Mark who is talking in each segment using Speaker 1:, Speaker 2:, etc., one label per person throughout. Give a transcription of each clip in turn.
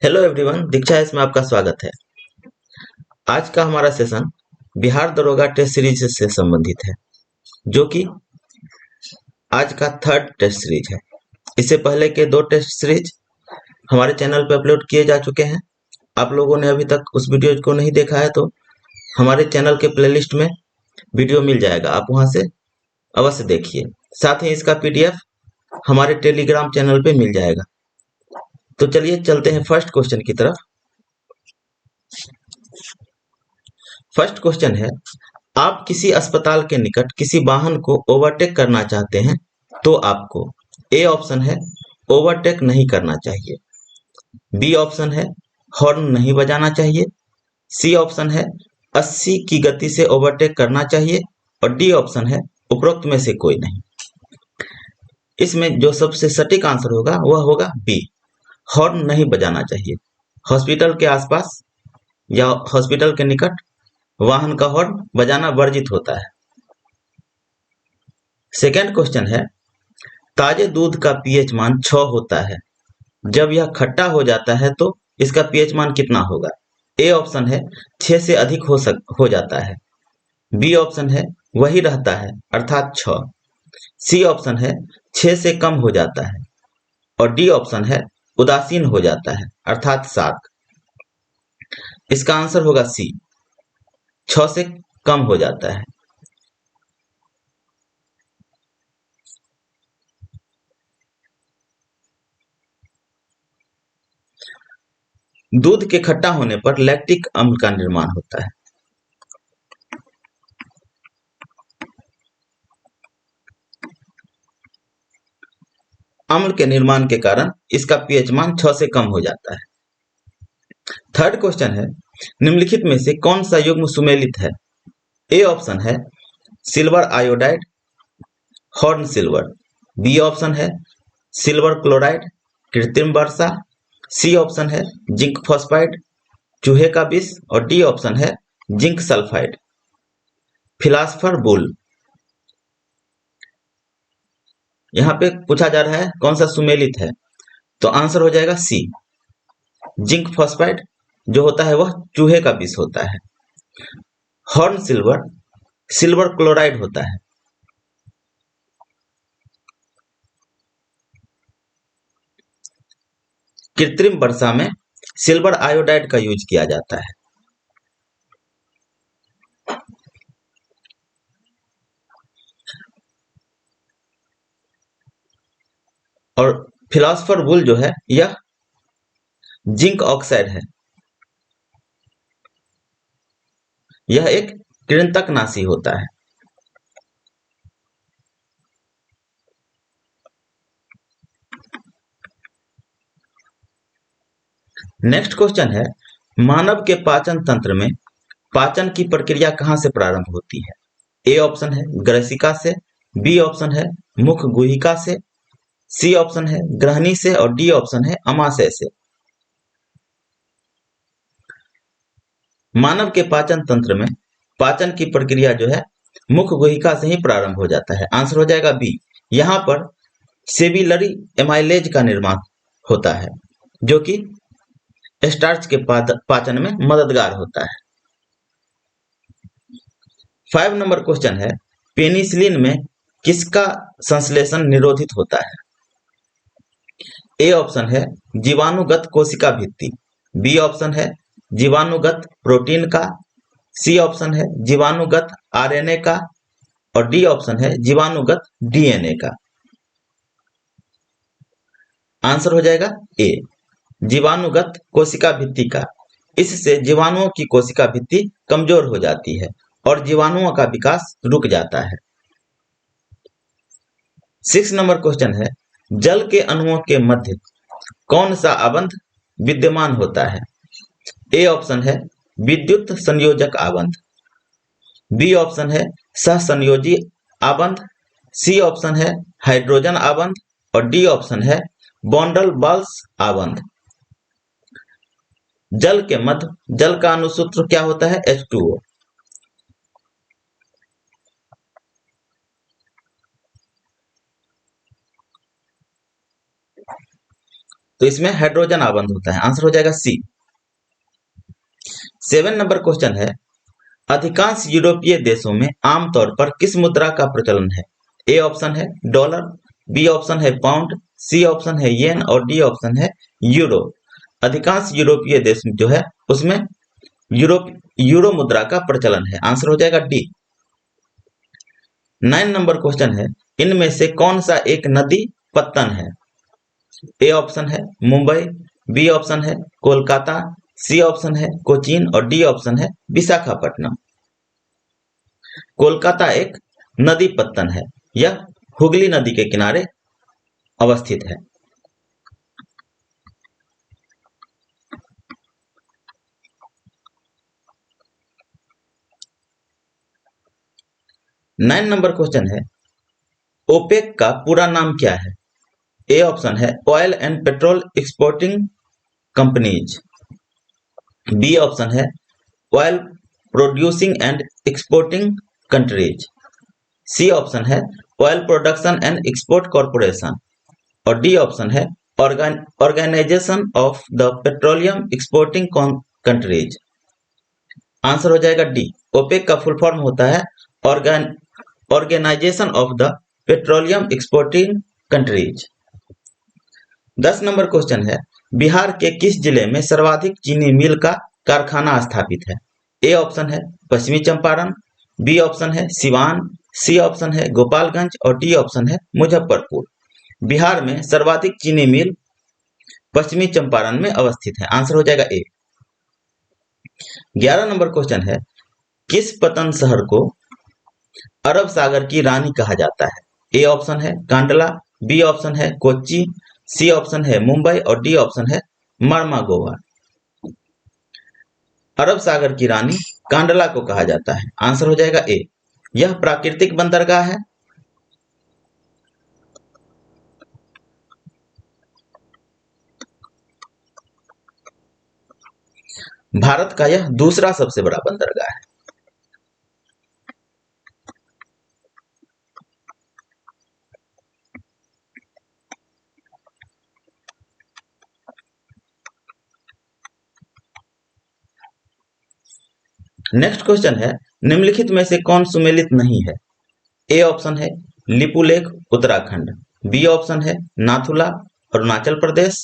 Speaker 1: Hello everyone, दीक्षा इसमें आपका स्वागत है। आज का हमारा सेशन बिहार दरोगा टेस्ट सीरीज से संबंधित है, जो कि आज का थर्ड टेस्ट सीरीज है। इससे पहले के दो टेस्ट सीरीज हमारे चैनल पर अपलोड किए जा चुके हैं। आप लोगों ने अभी तक उस वीडियो को नहीं देखा है तो हमारे चैनल के प्लेलिस्ट में वीडियो मिल जाएगा, आप वहां से अवश्य देखिए। साथ ही इसका पीडीएफ हमारे टेलीग्राम चैनल पे मिल जाएगा। तो चलिए चलते हैं फर्स्ट क्वेश्चन की तरफ। फर्स्ट क्वेश्चन है, आप किसी अस्पताल के निकट किसी वाहन को ओवरटेक करना चाहते हैं तो आपको ए ऑप्शन है ओवरटेक नहीं करना चाहिए, बी ऑप्शन है हॉर्न नहीं बजाना चाहिए, सी ऑप्शन है 80 की गति से ओवरटेक करना चाहिए और डी ऑप्शन है उपरोक्त में से कोई नहीं। इसमें जो सबसे सटीक आंसर होगा वह होगा बी, हॉर्न नहीं बजाना चाहिए। हॉस्पिटल के आसपास या हॉस्पिटल के निकट वाहन का हॉर्न बजाना वर्जित होता है। सेकेंड क्वेश्चन है, ताजे दूध का पीएच मान 6 होता है, जब यह खट्टा हो जाता है तो इसका पीएच मान कितना होगा? ए ऑप्शन है 6 से अधिक हो जाता है, बी ऑप्शन है वही रहता है अर्थात 6, सी ऑप्शन है 6 से कम हो जाता है और डी ऑप्शन है उदासीन हो जाता है अर्थात 7। इसका आंसर होगा सी, 6 से कम हो जाता है। दूध के खट्टा होने पर लैक्टिक अम्ल का निर्माण होता है। अम्ल के निर्माण के कारण इसका पीएच मान 6 से कम हो जाता है। थर्ड क्वेश्चन है, निम्नलिखित में से कौन सा युग्म सुमेलित है? ए ऑप्शन है silver iodide, horn silver, B option है सिल्वर क्लोराइड, कृत्रिम वर्षा, सी ऑप्शन है जिंक फॉस्फाइड, चूहे का विष और डी ऑप्शन है जिंक सल्फाइड। फिलासफर बुल, यहाँ पे पूछा जा रहा है कौन सा सुमेलित है, तो आंसर हो जाएगा सी, जिंक फॉस्फाइड जो होता है वह चूहे का विष होता है। हॉर्न सिल्वर सिल्वर क्लोराइड होता है। कृत्रिम वर्षा में सिल्वर आयोडाइड का यूज किया जाता है। और फिलासफर वुल जो है यह जिंक ऑक्साइड है, यह एक कृंतकनाशी होता है। नेक्स्ट क्वेश्चन है, मानव के पाचन तंत्र में पाचन की प्रक्रिया कहाँ से प्रारंभ होती है? ए ऑप्शन है ग्रसिका से, बी ऑप्शन है मुख गुहिका से, सी ऑप्शन है ग्रहणी से और डी ऑप्शन है अमाशय से। मानव के पाचन तंत्र में पाचन की प्रक्रिया जो है मुख गुहिका से ही प्रारंभ हो जाता है। आंसर हो जाएगा बी, यहाँ पर सेबिलरी एमाइलेज का निर्माण होता है जो कि स्टार्च के पाचन में मददगार होता है। 5 नंबर क्वेश्चन है, पेनिसिलिन में किसका संश्लेषण निरोधित होता है? ए ऑप्शन है जीवाणुगत कोशिका भित्ति, बी ऑप्शन है जीवाणुगत प्रोटीन का, सी ऑप्शन है जीवाणुगत आरएनए का और डी ऑप्शन है जीवाणुगत डीएनए का। आंसर हो जाएगा ए, जीवाणुगत कोशिका भित्ति का। इससे जीवाणुओं की कोशिका भित्ति कमजोर हो जाती है और जीवाणुओं का विकास रुक जाता है। 6 नंबर क्वेश्चन है, जल के अणुओं के मध्य कौन सा आबंध विद्यमान होता है? ए ऑप्शन है विद्युत संयोजक आबंध, बी ऑप्शन है सहसंयोजी आबंध, सी ऑप्शन है हाइड्रोजन आबंध और डी ऑप्शन है बॉन्डल बाल्स आबंध। जल के मध्य जल का अणुसूत्र क्या होता है? H2O। तो तो इसमें हाइड्रोजन आबंध होता है। आंसर हो जाएगा सी। 7 नंबर क्वेश्चन है, अधिकांश यूरोपीय देशों में आमतौर पर किस मुद्रा का प्रचलन है? ए ऑप्शन है डॉलर, बी ऑप्शन है पाउंड, सी ऑप्शन है येन और डी ऑप्शन है यूरो। अधिकांश यूरोपीय देश जो है उसमें यूरो मुद्रा का प्रचलन है। आंसर हो जाएगा डी। 9 नंबर क्वेश्चन है, इनमें से कौन सा एक नदी पत्तन है? ए ऑप्शन है मुंबई, बी ऑप्शन है कोलकाता, सी ऑप्शन है कोचीन और डी ऑप्शन है विशाखापट्टनम। कोलकाता एक नदी पत्तन है। यह हुगली नदी के किनारे अवस्थित है। नाइन नंबर क्वेश्चन है, ओपेक का पूरा नाम क्या है? ए ऑप्शन है oil and petrol exporting companies, B option है oil producing and exporting countries, C option है oil production and export corporation और डी ऑप्शन है organisation of the petroleum exporting countries. Answer हो जाएगा डी। ओपेक का full form होता है organisation of the petroleum exporting countries. 10 number question है, बिहार के किस जिले में सर्वाधिक चीनी मिल का कारखाना स्थापित है? ए ऑप्शन है पश्चिमी चंपारण, बी ऑप्शन है सिवान, सी ऑप्शन है गोपालगंज और डी ऑप्शन है मुजफ्फरपुर। बिहार में सर्वाधिक चीनी मिल पश्चिमी चंपारण में अवस्थित है। आंसर हो जाएगा ए। 11 नंबर क्वेश्चन है, किस पतन शहर को अरब सागर की रानी कहा जाता है? ए ऑप्शन है कांडला, बी ऑप्शन है कोच्चि, सी ऑप्शन है मुंबई और डी ऑप्शन है मर्मागोवा। अरब सागर की रानी कांडला को कहा जाता है। आंसर हो जाएगा ए। यह प्राकृतिक बंदरगाह है। भारत का यह दूसरा सबसे बड़ा बंदरगाह है। नेक्स्ट क्वेश्चन है, निम्नलिखित में से कौन सुमेलित नहीं है? ए ऑप्शन है लिपुलेख उत्तराखंड, बी ऑप्शन है नाथुला अरुणाचल प्रदेश,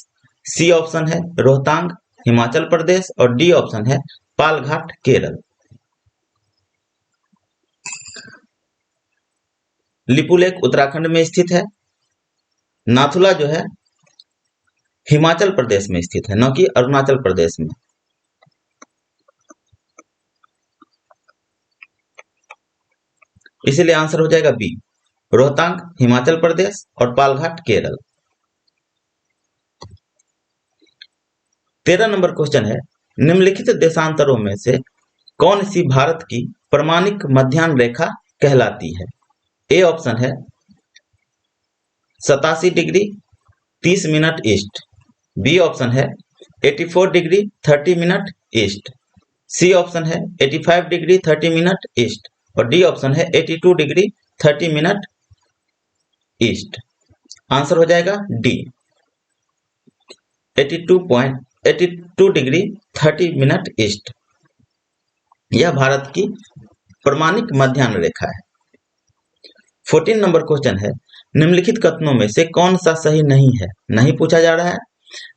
Speaker 1: सी ऑप्शन है रोहतांग हिमाचल प्रदेश और डी ऑप्शन है पालघाट केरल। लिपुलेख उत्तराखंड में स्थित है। नाथुला जो है हिमाचल प्रदेश में स्थित है, न कि अरुणाचल प्रदेश में। इसीलिए आंसर हो जाएगा बी, रोहतांग हिमाचल प्रदेश और पालघाट केरल। 13 नंबर क्वेश्चन है, निम्नलिखित देशांतरों में से कौन सी भारत की प्रमाणिक मध्याह्न रेखा कहलाती है? ए ऑप्शन है 87 degree 30 minute east, B option है 84 degree 30 minute east, C option है 85 डिग्री 30 मिनट ईस्ट और डी ऑप्शन है 82 डिग्री 30 मिनट ईस्ट। आंसर हो जाएगा डी, 82 डिग्री 30 मिनट ईस्ट। यह भारत की प्रमाणिक मध्याह्न रेखा है। 14 नंबर क्वेश्चन है, निम्नलिखित कथनों में से कौन सा सही नहीं है? नहीं पूछा जा रहा है।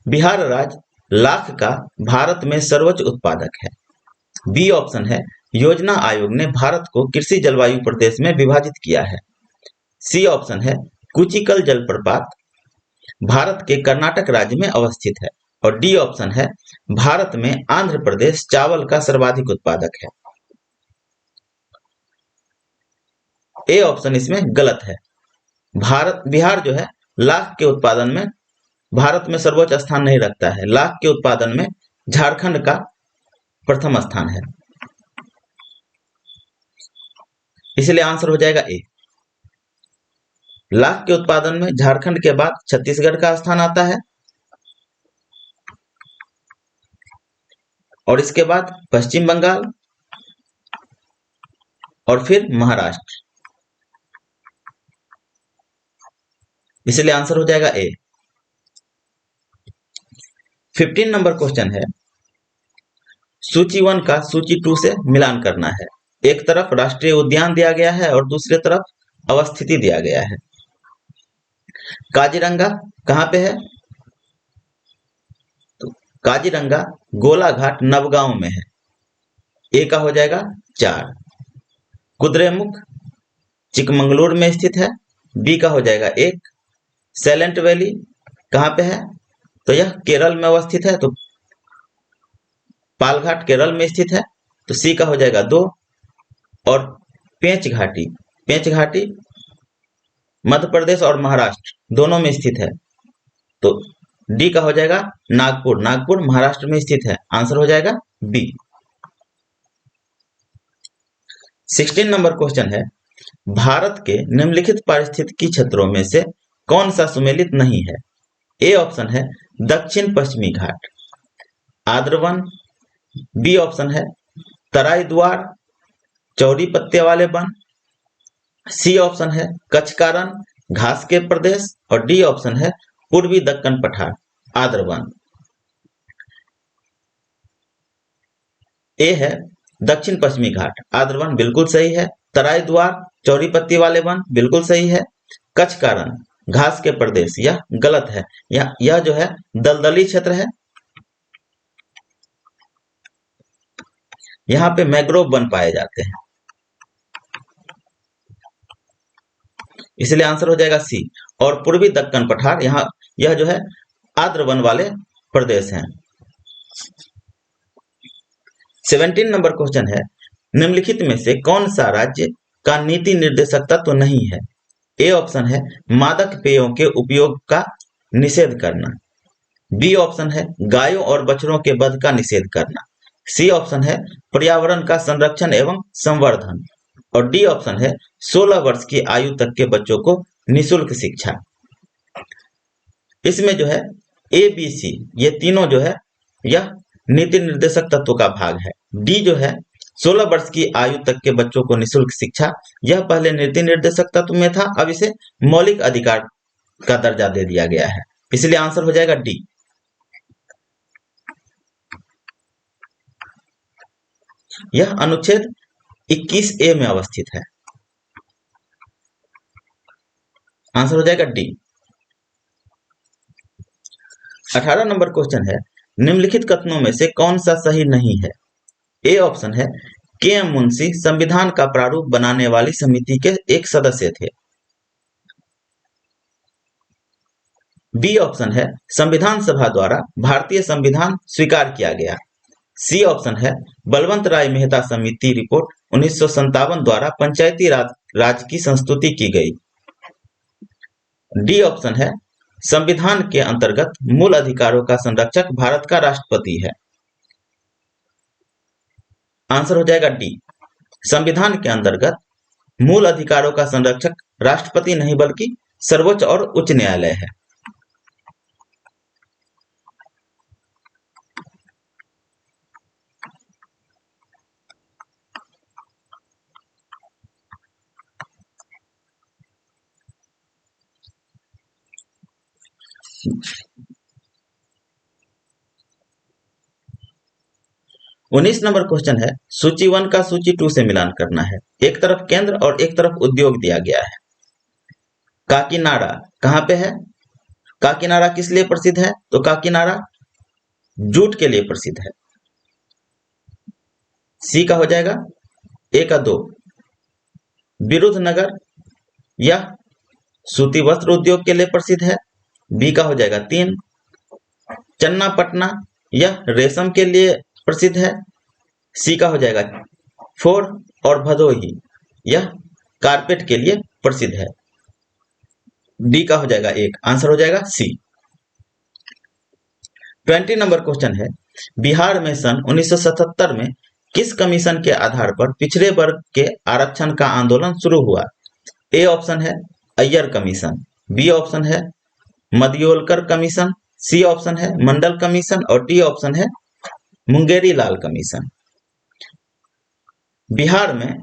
Speaker 1: बिहार राज्य लाख का भारत में सर्वोच्च उत्पादक है। बी ऑप्शन है योजना आयोग ने भारत को कृषि जलवायु प्रदेश में विभाजित किया है। सी ऑप्शन है कुचिकल जलप्रपात भारत के कर्नाटक राज्य में अवस्थित है और डी ऑप्शन है भारत में आंध्र प्रदेश चावल का सर्वाधिक उत्पादक है। ए ऑप्शन इसमें गलत है। बिहार जो है लाख के उत्पादन में भारत में सर्वोच्च स्थान नहीं रखता है। लाख के उत्पादन में झारखंड का प्रथम स्थान है। इसलिए आंसर हो जाएगा ए। लाख के उत्पादन में झारखंड के बाद छत्तीसगढ़ का स्थान आता है और इसके बाद पश्चिम बंगाल और फिर महाराष्ट्र। इसलिए आंसर हो जाएगा ए। 15 नंबर क्वेश्चन है, सूची 1 का सूची 2 से मिलान करना है। एक तरफ राष्ट्रीय उद्यान दिया गया है और दूसरी तरफ अवस्थिति दिया गया है। काजीरंगा कहाँ पे है? तो काजीरंगा गोलाघाट नवगांव में है। ए का हो जाएगा 4। कुद्रेमुख चिकमंगलुरु में स्थित है। बी का हो जाएगा 1। सैलेंट वैली कहाँ पे है? तो यह केरल में अवस्थित है, तो पालघाट केरल में स्थित है, तो सी का हो जाएगा 2। और पेंच घाटी मध्य प्रदेश और महाराष्ट्र दोनों में स्थित है, तो डी का हो जाएगा नागपुर महाराष्ट्र में स्थित है। आंसर हो जाएगा बी। 16 नंबर क्वेश्चन है, भारत के निम्नलिखित पारिस्थितिकी क्षेत्रों में से कौन सा सुमेलित नहीं है? ए ऑप्शन है दक्षिण पश्चिमी घाट, आर्द्रवन। बी ऑप्शन है तराई द्वार, चौड़ी पत्ते वाले वन। सी ऑप्शन है कच्छ का रण, घास के प्रदेश। और डी ऑप्शन है पूर्वी दक्कन पठार, आर्द्रवन। ए है दक्षिण पश्चिमी घाट, आर्द्रवन बिल्कुल सही है। तराई द्वार, चौड़ी पत्ती वाले वन बिल्कुल सही है। कच्छ का रण, घास के प्रदेश, यह गलत है। यह जो है दलदली क्षेत्र है। यहाँ पे मैंग्रोव वन पाए जाते हैं, इसलिए आंसर हो जाएगा सी। और पूर्वी दक्कन पठार, यह जो है आर्द्र वन वाले प्रदेश हैं। 17 नंबर क्वेश्चन है, निम्नलिखित में से कौन सा राज्य का नीति निर्देशक तत्व नहीं है? ए ऑप्शन है मादक पेयों के उपयोग का निषेध करना। बी ऑप्शन है गायों और बछड़ों के वध का निषेध करना। सी ऑप्शन है पर्यावरण का संरक्षण एवं संवर्धन। और डी ऑप्शन है 16 वर्ष की आयु तक के बच्चों को निःशुल्क शिक्षा। इसमें जो है ए बी सी ये तीनों जो है यह नीति निर्देशक तत्व का भाग है। डी जो है 16 वर्ष की आयु तक के बच्चों को निःशुल्क शिक्षा, यह पहले नीति निर्देशक तत्व में था, अब इसे मौलिक अधिकार का दर्जा दे दिया गया है, इसलिए आंसर हो जाएगा डी। यह अनुच्छेद 21A में अवस्थित है। आंसर हो जाएगा डी। 18 नंबर क्वेश्चन है, निम्नलिखित कथनों में से कौन सा सही नहीं है? ए ऑप्शन है के.एम. मुंशी संविधान का प्रारूप बनाने वाली समिति के एक सदस्य थे। बी ऑप्शन है संविधान सभा द्वारा भारतीय संविधान स्वीकार किया गया। सी ऑप्शन है बलवंत राय मेहता समिति रिपोर्ट 1957 द्वारा पंचायती राज की संस्तुति की गई। डी ऑप्शन है संविधान के अंतर्गत मूल अधिकारों का संरक्षक भारत का राष्ट्रपति है। आंसर हो जाएगा डी। संविधान के अंतर्गत मूल अधिकारों का संरक्षक राष्ट्रपति नहीं बल्कि सर्वोच्च और उच्च न्यायालय है। उन्नीस नंबर क्वेश्चन है, सूची 1 का सूची 2 से मिलान करना है। एक तरफ केंद्र और एक तरफ उद्योग दिया गया है। काकीनाडा कहाँ पे है? काकीनाडा किस लिए प्रसिद्ध है? तो काकीनाडा जूट के लिए प्रसिद्ध है। सी का हो जाएगा ए का 2। विरुद्धनगर यह सूती वस्त्र उद्योग के लिए प्रसिद्ध है। बी का हो जाएगा 3। चन्नापटना यह रेशम के लिए प्रसिद्ध है। सी का हो जाएगा 4। और भदोही यह कारपेट के लिए प्रसिद्ध है। डी का हो जाएगा 1। आंसर हो जाएगा सी। 20 नंबर क्वेश्चन है, बिहार में सन 1977 में किस कमीशन के आधार पर पिछड़े वर्ग के आरक्षण का आंदोलन शुरू हुआ? ए ऑप्शन है अय्यर कमीशन। बी ऑप्शन है मदियोलकर कमीशन। सी ऑप्शन है मंडल कमीशन। और डी ऑप्शन है मुंगेरी लाल कमीशन। बिहार में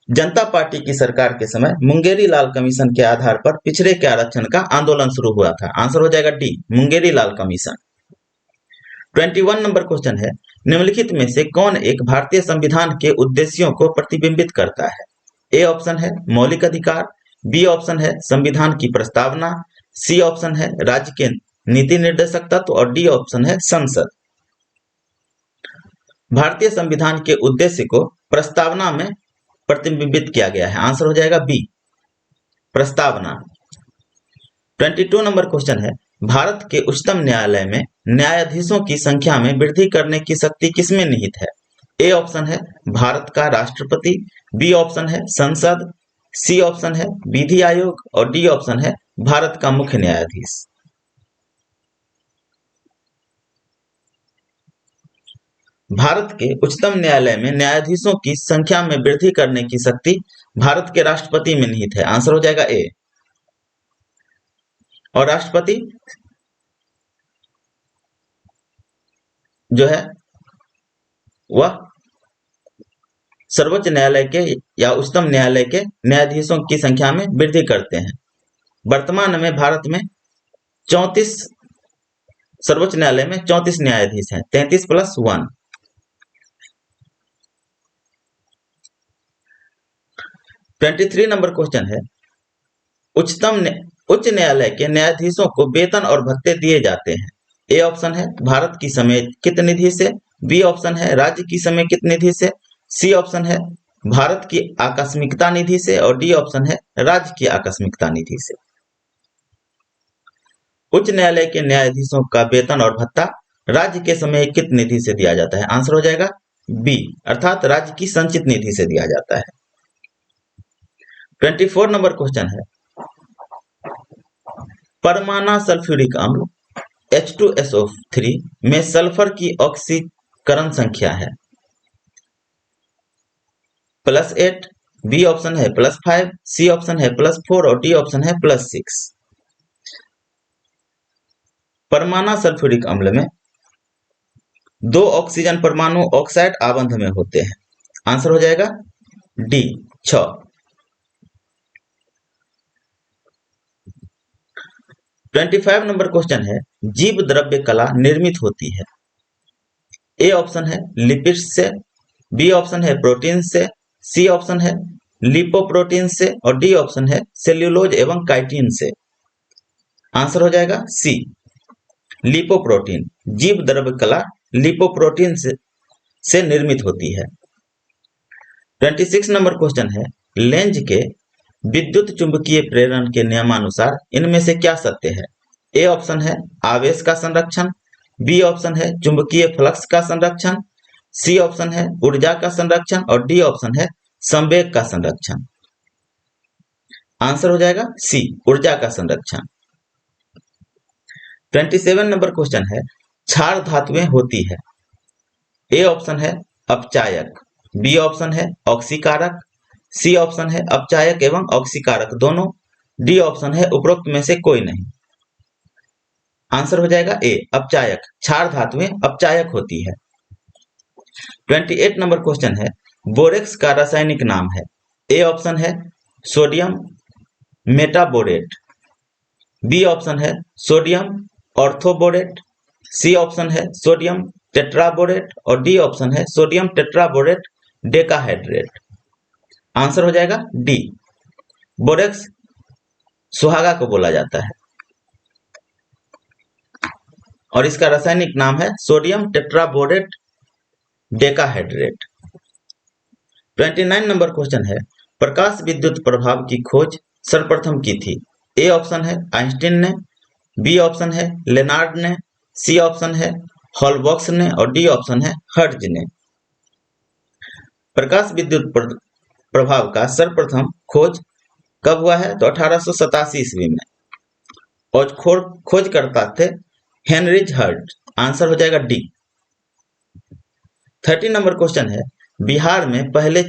Speaker 1: जनता पार्टी की सरकार के समय मुंगेरी लाल कमीशन के आधार पर पिछड़े के आरक्षण का आंदोलन शुरू हुआ था। आंसर हो जाएगा डी, मुंगेरी लाल कमीशन। 21 नंबर क्वेश्चन है, निम्नलिखित में से कौन एक भारतीय संविधान के उद्देश्यों को प्रतिबिंबित करता है? ए ऑप्शन है मौलिक अधिकार, बी ऑप्शन है संविधान की प्रस्तावना, सी ऑप्शन है राज्य के नीति निर्देशक तत्व और डी ऑप्शन है संसद। भारतीय संविधान के उद्देश्य को प्रस्तावना में प्रतिबिंबित किया गया है। आंसर हो जाएगा बी, प्रस्तावना। 22 नंबर क्वेश्चन है, भारत के उच्चतम न्यायालय में न्यायाधीशों की संख्या में वृद्धि करने की शक्ति किसमें निहित है? ए ऑप्शन है भारत का राष्ट्रपति, बी ऑप्शन है संसद, सी ऑप्शन है विधि आयोग और डी ऑप्शन है भारत का मुख्य न्यायाधीश। भारत के उच्चतम न्यायालय में न्यायाधीशों की संख्या में वृद्धि करने की शक्ति भारत के राष्ट्रपति में निहित है। आंसर हो जाएगा ए। और राष्ट्रपति जो है वह सर्वोच्च न्यायालय के या उच्चतम न्यायालय के न्यायाधीशों की संख्या में वृद्धि करते हैं। वर्तमान में भारत में 34 सर्वोच्च न्यायालय में 34 न्यायाधीश हैं, 33 + 1। 23 नंबर क्वेश्चन है, उच्च न्यायालय के न्यायाधीशों को वेतन और भत्ते दिए जाते हैं। ए ऑप्शन है भारत की समेकित निधि से, बी ऑप्शन है राज्य की समेकित निधि से, सी ऑप्शन है भारत की आकस्मिकता निधि से और डी ऑप्शन है राज्य की आकस्मिकता निधि से। उच्च न्यायालय के न्यायाधीशों का वेतन और भत्ता राज्य के समेकित निधि से दिया जाता है। आंसर हो जाएगा बी, अर्थात राज्य की संचित निधि से दिया जाता है। 24 नंबर क्वेश्चन है, परमाणु सल्फ्यूरिक अम्ल H2SO3 में सल्फर की ऑक्सीकरण संख्या है +8, बी ऑप्शन है +5, सी ऑप्शन है +4 और डी ऑप्शन है +6। परमाणु सल्फ्यूरिक अम्ल में 2 ऑक्सीजन परमाणु ऑक्साइड आबंध में होते हैं। आंसर हो जाएगा डी, 6। 25 नंबर क्वेश्चन है, जीव द्रव्य कला निर्मित होती है। ए ऑप्शन है लिपिड से, बी ऑप्शन है प्रोटीन से, सी ऑप्शन है लिपोप्रोटीन से और डी ऑप्शन है सेल्यूलोज एवं काइटिन से। आंसर हो जाएगा सी, लिपोप्रोटीन। जीव द्रव्य कला लिपोप्रोटीन से निर्मित होती है। 26 नंबर क्वेश्चन है, लेंज के विद्युत चुंबकीय प्रेरण के नियमानुसार इनमें से क्या सत्य है? ए ऑप्शन है आवेश का संरक्षण, बी ऑप्शन है चुंबकीय फ्लक्स का संरक्षण, सी ऑप्शन है ऊर्जा का संरक्षण और डी ऑप्शन है संवेग का संरक्षण। आंसर हो जाएगा सी, ऊर्जा का संरक्षण। 27 नंबर क्वेश्चन है, क्षार धातुएं होती है। ए ऑप्शन है अपचायक, बी ऑप्शन है ऑक्सीकारक, सी ऑप्शन है अपचायक एवं ऑक्सीकारक दोनों, डी ऑप्शन है उपरोक्त में से कोई नहीं। आंसर हो जाएगा ए, अपचायक। क्षार धातुएं अपचायक होती है। 28 नंबर क्वेश्चन है, बोरेक्स का रासायनिक नाम है। ए ऑप्शन है सोडियम मेटाबोरेट, बी ऑप्शन है सोडियम ऑर्थोबोरेट, सी ऑप्शन है सोडियम टेट्राबोरेट और डी ऑप्शन है सोडियम टेट्राबोरेट डेकाहाइड्रेट। आंसर हो जाएगा डी, बोरेक्स सुहागा को बोला जाता है और इसका रासायनिक नाम है sodium tetraborate decahydrate. 29 number question है, प्रकाश विद्युत प्रभाव की खोज सर्वप्रथम की थी। ए ऑप्शन है आइंस्टीन ने, बी ऑप्शन है लेनार्ड ने, सी ऑप्शन है हॉलबॉक्स ने और डी ऑप्शन है हर्ट्ज ने। प्रकाश विद्युत प्रभाव का सर्वप्रथम खोज कब हुआ है? तो 1887 ईस्वी में, और खोजकर्ता थे हेनरिच हर्ट्ज। आंसर हो जाएगा डी। 30 नंबर क्वेश्चन है, बिहार में पहले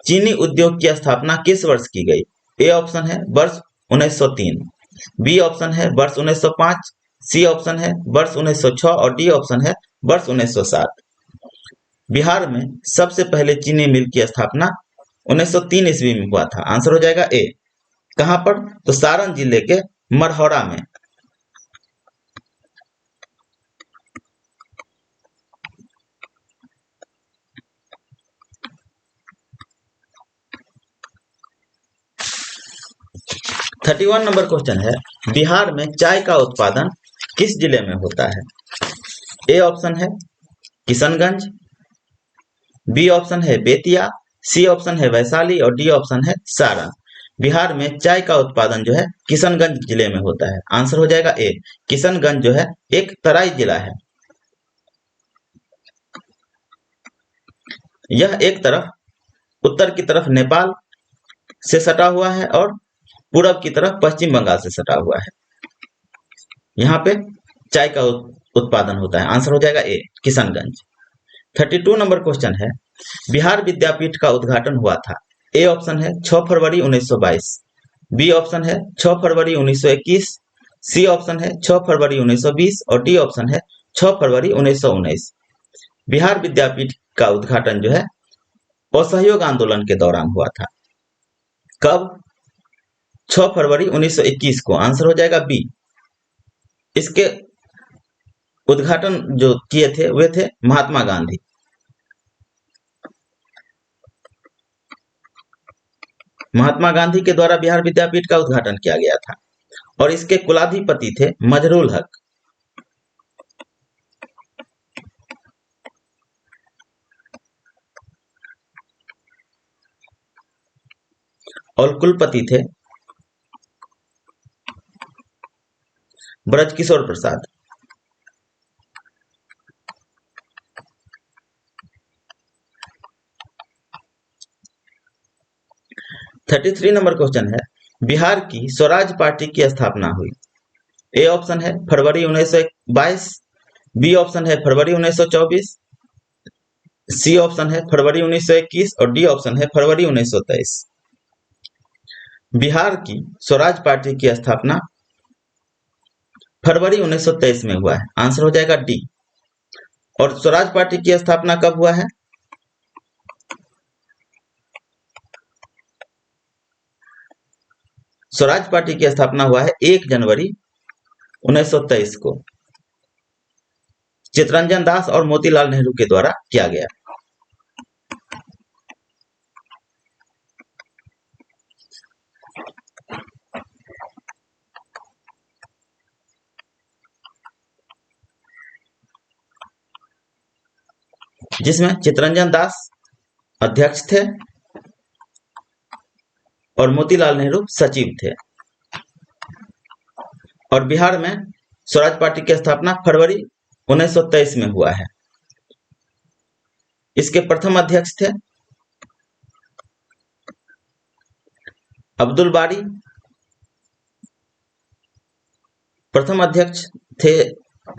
Speaker 1: चीनी उद्योग की स्थापना किस वर्ष की गई? ए ऑप्शन है वर्ष 1903, बी ऑप्शन है वर्ष 1905, सी ऑप्शन है वर्ष 1906 और डी ऑप्शन है वर्ष 1907। बिहार में सबसे पहले चीनी मिल की स्थापना 1903 ईस्वी में हुआ था। आंसर हो जाएगा ए। कहां पर? तो सारण जिले के मढ़ौरा में। थर्टी वन नंबर क्वेश्चन है, बिहार में चाय का उत्पादन किस जिले में होता है? ए ऑप्शन है किशनगंज, बी ऑप्शन है बेतिया, सी ऑप्शन है वैशाली और डी ऑप्शन है सारण। बिहार में चाय का उत्पादन जो है किशनगंज जिले में होता है। आंसर हो जाएगा ए। किशनगंज जो है एक तराई जिला है। यह एक तरफ उत्तर की तरफ नेपाल से सटा हुआ है और पूरब की तरफ पश्चिम बंगाल से सटा हुआ है। यहाँ पे चाय का उत्पादन होता है। आंसर हो जाएगा ए किशनगंज। 32 नंबर क्वेश्चन है, बिहार विद्यापीठ का उद्घाटन हुआ था। ए ऑप्शन है 6 फरवरी 1922, बी ऑप्शन है 6 फरवरी 1921, सी ऑप्शन है 6 फरवरी 1920 और डी ऑप्शन है 6 फरवरी 1919। बिहार विद्यापीठ का उद्घाटन जो है असहयोग आंदोलन के दौरान हुआ था। कब? 6 फरवरी 1921 को। आंसर हो जाएगा बी। इसके उद्घाटन जो किए थे वे थे महात्मा गांधी। महात्मा गांधी के द्वारा बिहार विद्यापीठ का उद्घाटन किया गया था और इसके कुलाधिपति थे मजरूल हक। और कुलपति थे ब्रजकिशोर प्रसाद। थर्टी थ्री नंबर क्वेश्चन है, बिहार की स्वराज पार्टी की स्थापना हुई। ए ऑप्शन है फरवरी 1922, बी ऑप्शन है फरवरी 1924, सी ऑप्शन है फरवरी 1921 और डी ऑप्शन है फरवरी 1923। बिहार की स्वराज पार्टी की स्थापना फरवरी 1923 में हुआ है। आंसर हो जाएगा डी। और स्वराज पार्टी की स्थापना कब हुआ है? स्वराज पार्टी की स्थापना हुआ है 1 जनवरी 1923 को चित्तरंजन दास और मोतीलाल नेहरू के द्वारा किया गया। जिसमें चित्तरंजन दास अध्यक्ष थे और मोतीलाल नेहरू सचिव थे। और बिहार में स्वराज पार्टी की स्थापना फरवरी 1923 में हुआ है। इसके प्रथम अध्यक्ष थे अब्दुल बारी। प्रथम अध्यक्ष थे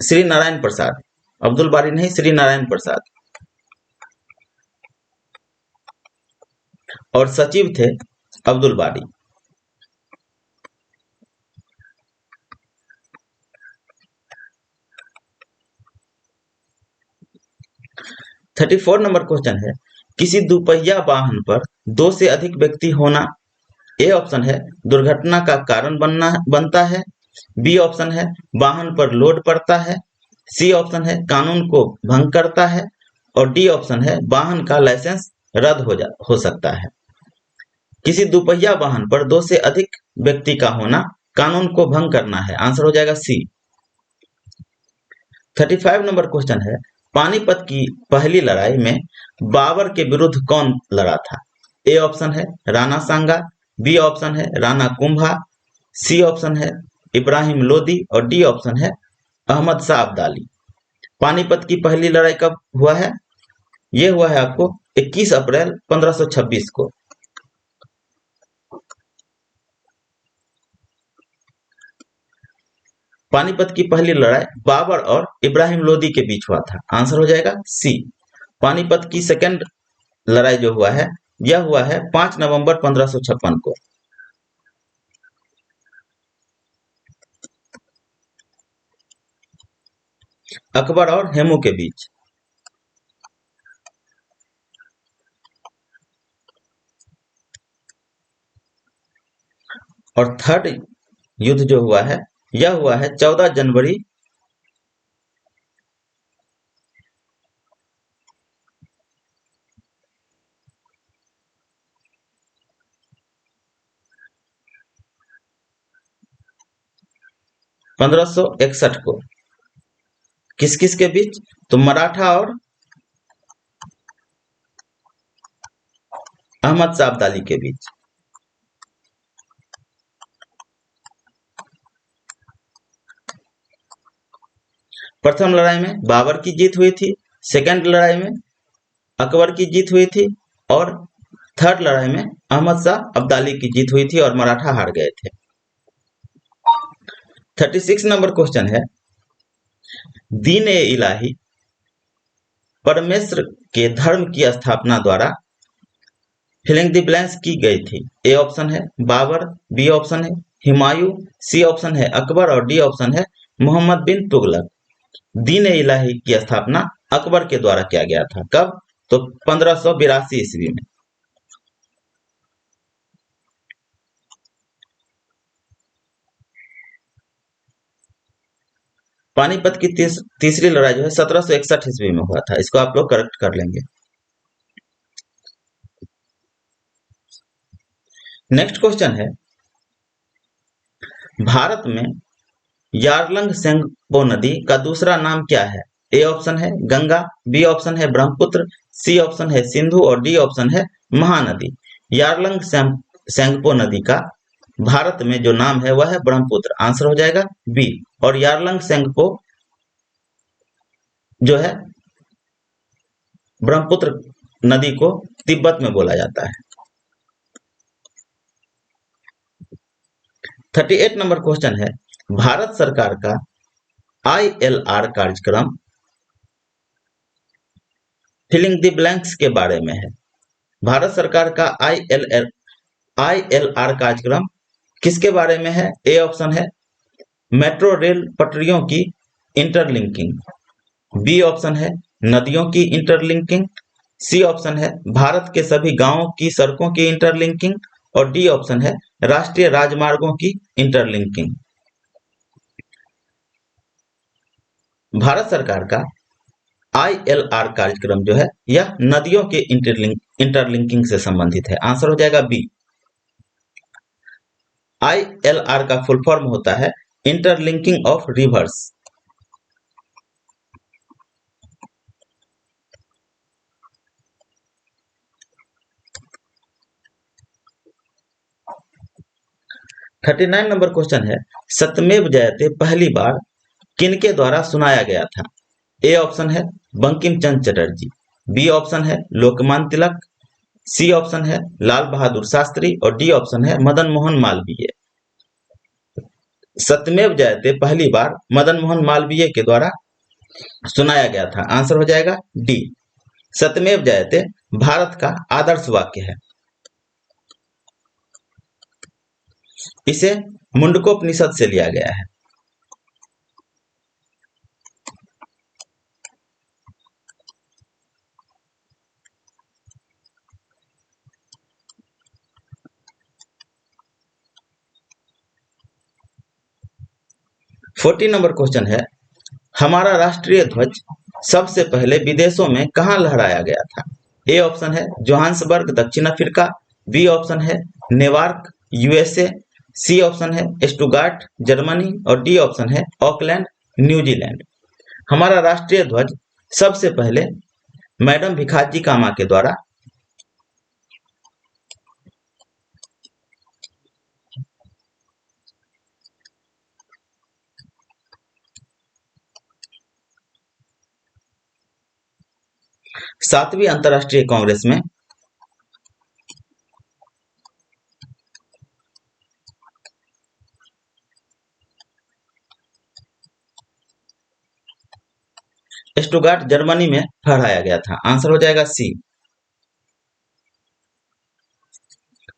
Speaker 1: श्री नारायण प्रसाद। अब्दुल बारी नहीं, श्री नारायण प्रसाद। और सचिव थे अब्दुल बारी। थर्टी फोर नंबर क्वेश्चन है, किसी दुपहिया वाहन पर 2 से अधिक व्यक्ति होना। ए ऑप्शन है दुर्घटना का कारण बनता है, बी ऑप्शन है वाहन पर लोड पड़ता है, सी ऑप्शन है कानून को भंग करता है और डी ऑप्शन है वाहन का लाइसेंस रद्द हो सकता है। किसी दुपहिया वाहन पर 2 से अधिक व्यक्ति का होना कानून को भंग करना है। आंसर हो जाएगा सी। 35 नंबर क्वेश्चन है, पानीपत की पहली लड़ाई में बाबर के विरुद्ध कौन लड़ा था? ए ऑप्शन है राणा सांगा, बी ऑप्शन है राणा कुंभा, सी ऑप्शन है इब्राहिम लोदी और डी ऑप्शन है अहमद शाह अब्दाली। पानीपत की पहली लड़ाई कब हुआ है? यह हुआ है आपको 21 अप्रैल 1526 को। पानीपत की पहली लड़ाई बाबर और इब्राहिम लोदी के बीच हुआ था। आंसर हो जाएगा सी। पानीपत की सेकंड लड़ाई जो हुआ है यह हुआ है 5 नवंबर 1556 को। अकबर और हेमू के बीच। और थर्ड युद्ध जो हुआ है यह हुआ है 14 जनवरी 1561 को। किस किस के बीच? तो मराठा और अहमद शाह अब्दाली के बीच। प्रथम लड़ाई में बाबर की जीत हुई थी, सेकंड लड़ाई में अकबर की जीत हुई थी और थर्ड लड़ाई में अहमद शाह अब्दाली की जीत हुई थी और मराठा हार गए थे। 36 नंबर क्वेश्चन है, दीन ए इलाही परमेश्वर के धर्म की स्थापना द्वारा फिलिंग द ब्लैंक्स की गई थी। ए ऑप्शन है बाबर, बी ऑप्शन है हुमायूं, सी ऑप्शन है अकबर और डी ऑप्शन है मोहम्मद बिन तुगलक। दीन ए इलाही की स्थापना अकबर के द्वारा किया गया था। कब? तो 1582 ईस्वी में। पानीपत की तीसरी लड़ाई जो है 1761 ईस्वी में हुआ था। इसको आप लोग करेक्ट कर लेंगे। नेक्स्ट क्वेश्चन है, भारत में यारलंग सेंगपो नदी का दूसरा नाम क्या है? ए ऑप्शन है गंगा, बी ऑप्शन है ब्रह्मपुत्र, सी ऑप्शन है सिंधु और डी ऑप्शन है महानदी। यारलंग सेंगपो नदी का भारत में जो नाम है वह है ब्रह्मपुत्र। आंसर हो जाएगा बी। और यारलंग सेंगपो जो है ब्रह्मपुत्र नदी को तिब्बत में बोला जाता है। 38 नंबर क्वेश्चन है, भारत सरकार का ILR कार्यक्रम फिलिंग द ब्लैंक्स के बारे में है। भारत सरकार का ILR कार्यक्रम किसके बारे में है? ए ऑप्शन है मेट्रो रेल पटरियों की इंटरलिंकिंग, बी ऑप्शन है नदियों की इंटरलिंकिंग, सी ऑप्शन है भारत के सभी गांवों की सड़कों की इंटरलिंकिंग और डी ऑप्शन है राष्ट्रीय राजमार्गों की इंटरलिंकिंग। भारत सरकार का ILR कार्यक्रम जो है यह नदियों के इंटरलिंकिंग से संबंधित है। आंसर हो जाएगा बी। ILR का फुल फॉर्म होता है interlinking of reverse. Thirty 39 number question है, सत्यमेव जयते पहली बार किनके द्वारा सुनाया गया था? ए ऑप्शन है बंकिम चंद्र चटर्जी, बी ऑप्शन है लोकमान्य तिलक, सी ऑप्शन है लाल बहादुर शास्त्री और डी ऑप्शन है मदन मोहन मालवीय। सत्यमेव जयते पहली बार मदन मोहन मालवीय के द्वारा सुनाया गया था। आंसर हो जाएगा डी। सत्यमेव जयते भारत का आदर्श वाक्य है। इसे मुंडकोपनिषद से लिया गया है। फोर्टी नंबर क्वेश्चन है, हमारा राष्ट्रीय ध्वज सबसे पहले विदेशों में कहां लहराया गया था? ए ऑप्शन है जोहान्सबर्ग दक्षिण अफ्रीका, बी ऑप्शन है नेवार्क USA, सी ऑप्शन है स्टुगार्ट जर्मनी और डी ऑप्शन है ऑकलैंड न्यूजीलैंड। हमारा राष्ट्रीय ध्वज सबसे पहले मैडम भिखाजी कामा के द्वारा सातवीं अंतर्राष्ट्रीय कांग्रेस में स्टुगार्ट जर्मनी में फहराया गया था। आंसर हो जाएगा सी।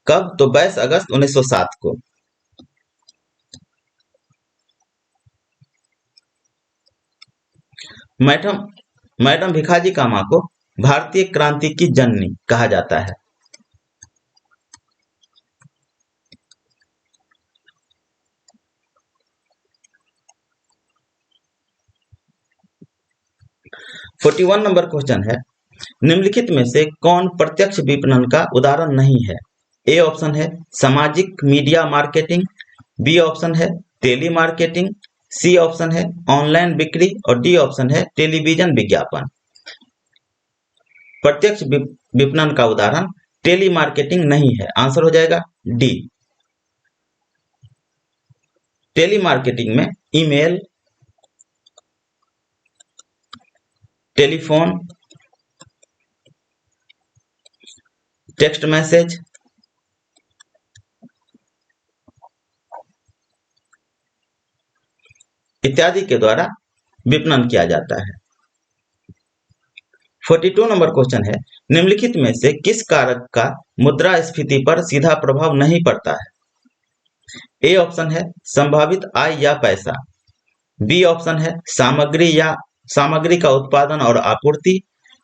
Speaker 1: कब? तो 22 अगस्त 1907 को। मैडम मैडम भिखाजी कामा को भारतीय क्रांति की जननी कहा जाता है। 41 नंबर क्वेश्चन है, निम्नलिखित में से कौन प्रत्यक्ष विपणन का उदाहरण नहीं है? ए ऑप्शन है सामाजिक मीडिया मार्केटिंग, बी ऑप्शन है टेली मार्केटिंग, सी ऑप्शन है ऑनलाइन बिक्री और डी ऑप्शन है टेलीविजन विज्ञापन। प्रत्यक्ष विपणन का उदाहरण टेली मार्केटिंग नहीं है। आंसर हो जाएगा डी। टेली मार्केटिंग में ईमेल, टेलीफोन, टेक्स्ट मैसेज, इत्यादि के द्वारा विपणन किया जाता है। 42 नंबर क्वेश्चन है, निम्नलिखित में से किस कारक का मुद्रास्फीति पर सीधा प्रभाव नहीं पड़ता है? ए ऑप्शन है संभावित आय या पैसा, बी ऑप्शन है सामग्री का उत्पादन और आपूर्ति,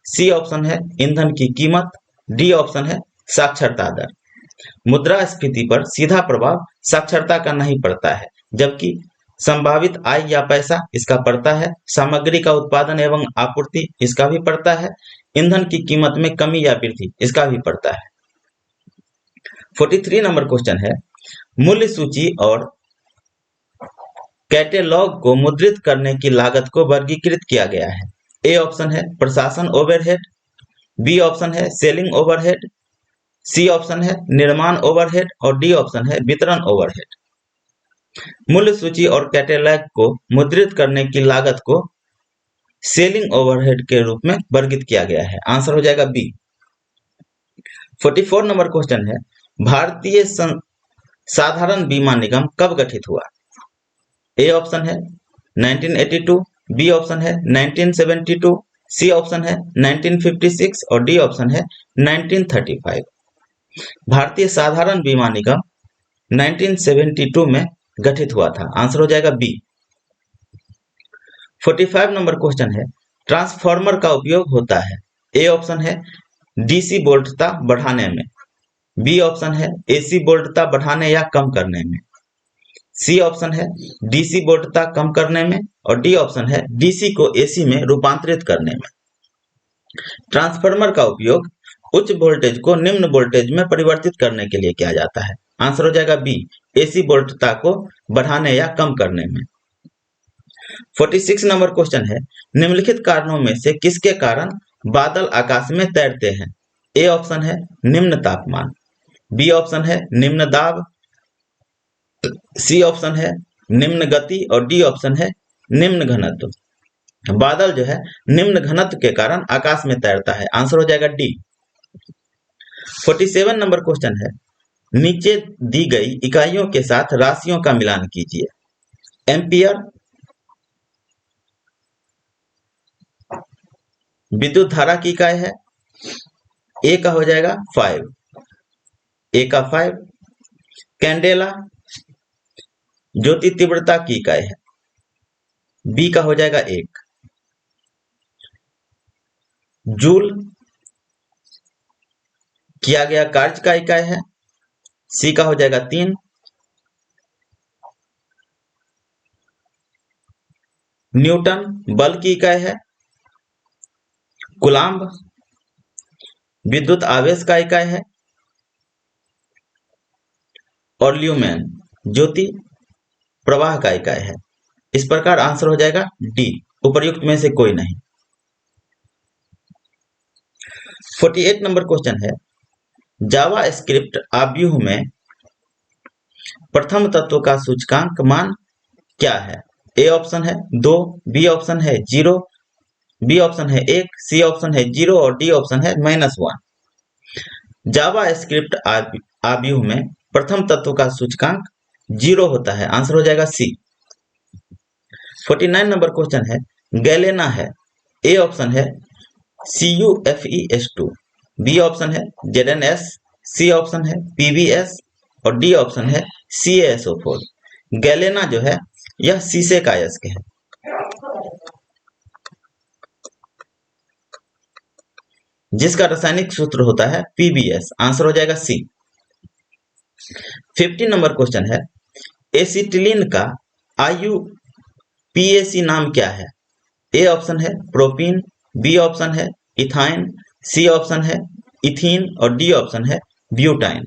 Speaker 1: सी ऑप्शन है ईंधन की कीमत, डी ऑप्शन है साक्षरता दर। मुद्रास्फीति पर सीधा प्रभाव साक्षरता का नहीं पड़ता है, जबकि संभावित आय या पैसा इसका पड़ता है, सामग्री का उत्पादन एवं आपूर्ति इसका भी पड़ता है, ईंधन की कीमत में कमी या वृद्धि इसका भी पड़ता है। 43 नंबर क्वेश्चन है, मूल्य सूची और कैटेलॉग को मुद्रित करने की लागत को वर्गीकृत किया गया है। ए ऑप्शन है प्रशासन ओवरहेड, बी ऑप्शन है सेलिंग ओवरहेड, सी ऑप्शन है निर्माण ओवरहेड और डी ऑप्शन है वितरण ओवरहेड। मूल्य सूची और कैटेलॉग को मुद्रित करने की लागत को सेलिंग ओवरहेड के रूप में वर्गीकृत किया गया है। आंसर हो जाएगा बी। 44 नंबर क्वेश्चन है, भारतीय साधारण बीमा निगम कब गठित हुआ? ए ऑप्शन है 1982, बी ऑप्शन है 1972, सी ऑप्शन है 1956 और डी ऑप्शन है 1935। भारतीय साधारण बीमा निगम 1972 में गठित हुआ था। आंसर हो जाएगा बी। 45 नंबर क्वेश्चन है, ट्रांसफार्मर का उपयोग होता है। ए ऑप्शन है डीसी वोल्टता बढ़ाने में, बी ऑप्शन है एसी वोल्टता बढ़ाने या कम करने में, सी ऑप्शन है डीसी वोल्टता कम करने में और डी ऑप्शन है डीसी को एसी में रूपांतरित करने में। ट्रांसफार्मर का उपयोग उच्च वोल्टेज को निम्न वोल्टेज में परिवर्तित करने के लिए किया जाता है। आंसर हो जाएगा बी, एसी वोल्टता को बढ़ाने या कम करने में। 46 नंबर क्वेश्चन है, निम्नलिखित कारणों में से किसके कारण बादल आकाश में तैरते हैं? ए ऑप्शन है निम्न तापमान, बी ऑप्शन है निम्न दाब, सी ऑप्शन है निम्न गति और डी ऑप्शन है निम्न घनत्व। बादल जो है निम्न घनत्व के कारण आकाश में तैरता है। आंसर हो जाएगा डी। 47 नंबर क्वेश्चन है, नीचे दी गई इकाइयों के साथ राशियों का मिलान कीजिए। एम्पियर विद्युत धारा की इकाई है। ए का हो जाएगा 5, ए का 5। कैंडेला ज्योति तीव्रता की इकाई है। बी का हो जाएगा 1। जूल किया गया कार्य का इकाई है। सी का हो जाएगा 3। न्यूटन बल की इकाई है। कूलाम्ब विद्युत आवेश का इकाई है और ल्यूमेन ज्योति प्रवाह का इकाई है। इस प्रकार आंसर हो जाएगा डी, उपर्युक्त में से कोई नहीं। 48 नंबर क्वेश्चन है, जावा स्क्रिप्ट आव्यूह में प्रथम तत्व का सूचकांक मान क्या है? ए ऑप्शन है 2, बी ऑप्शन है 0, बी ऑप्शन है 1, सी ऑप्शन है 0 और डी ऑप्शन है -1। जावा स्क्रिप्ट आव्यूह में प्रथम तत्व का सूचकांक 0 होता है। आंसर हो जाएगा सी। 49 नंबर क्वेश्चन है, गैलेना है। ए ऑप्शन है CuFeS2, बी ऑप्शन है ZnS, सी ऑप्शन है PbS और डी ऑप्शन है CaSO4। गैलेना जो है यह शीशे का अयस्क है। जिसका रासायनिक सूत्र होता है PbS। आंसर हो जाएगा सी। 50 नंबर क्वेश्चन है, एसिटिलीन का IUPAC नाम क्या है? ए ऑप्शन है प्रोपीन, बी ऑप्शन है इथाइन, सी ऑप्शन है इथीन और डी ऑप्शन है ब्यूटाइन।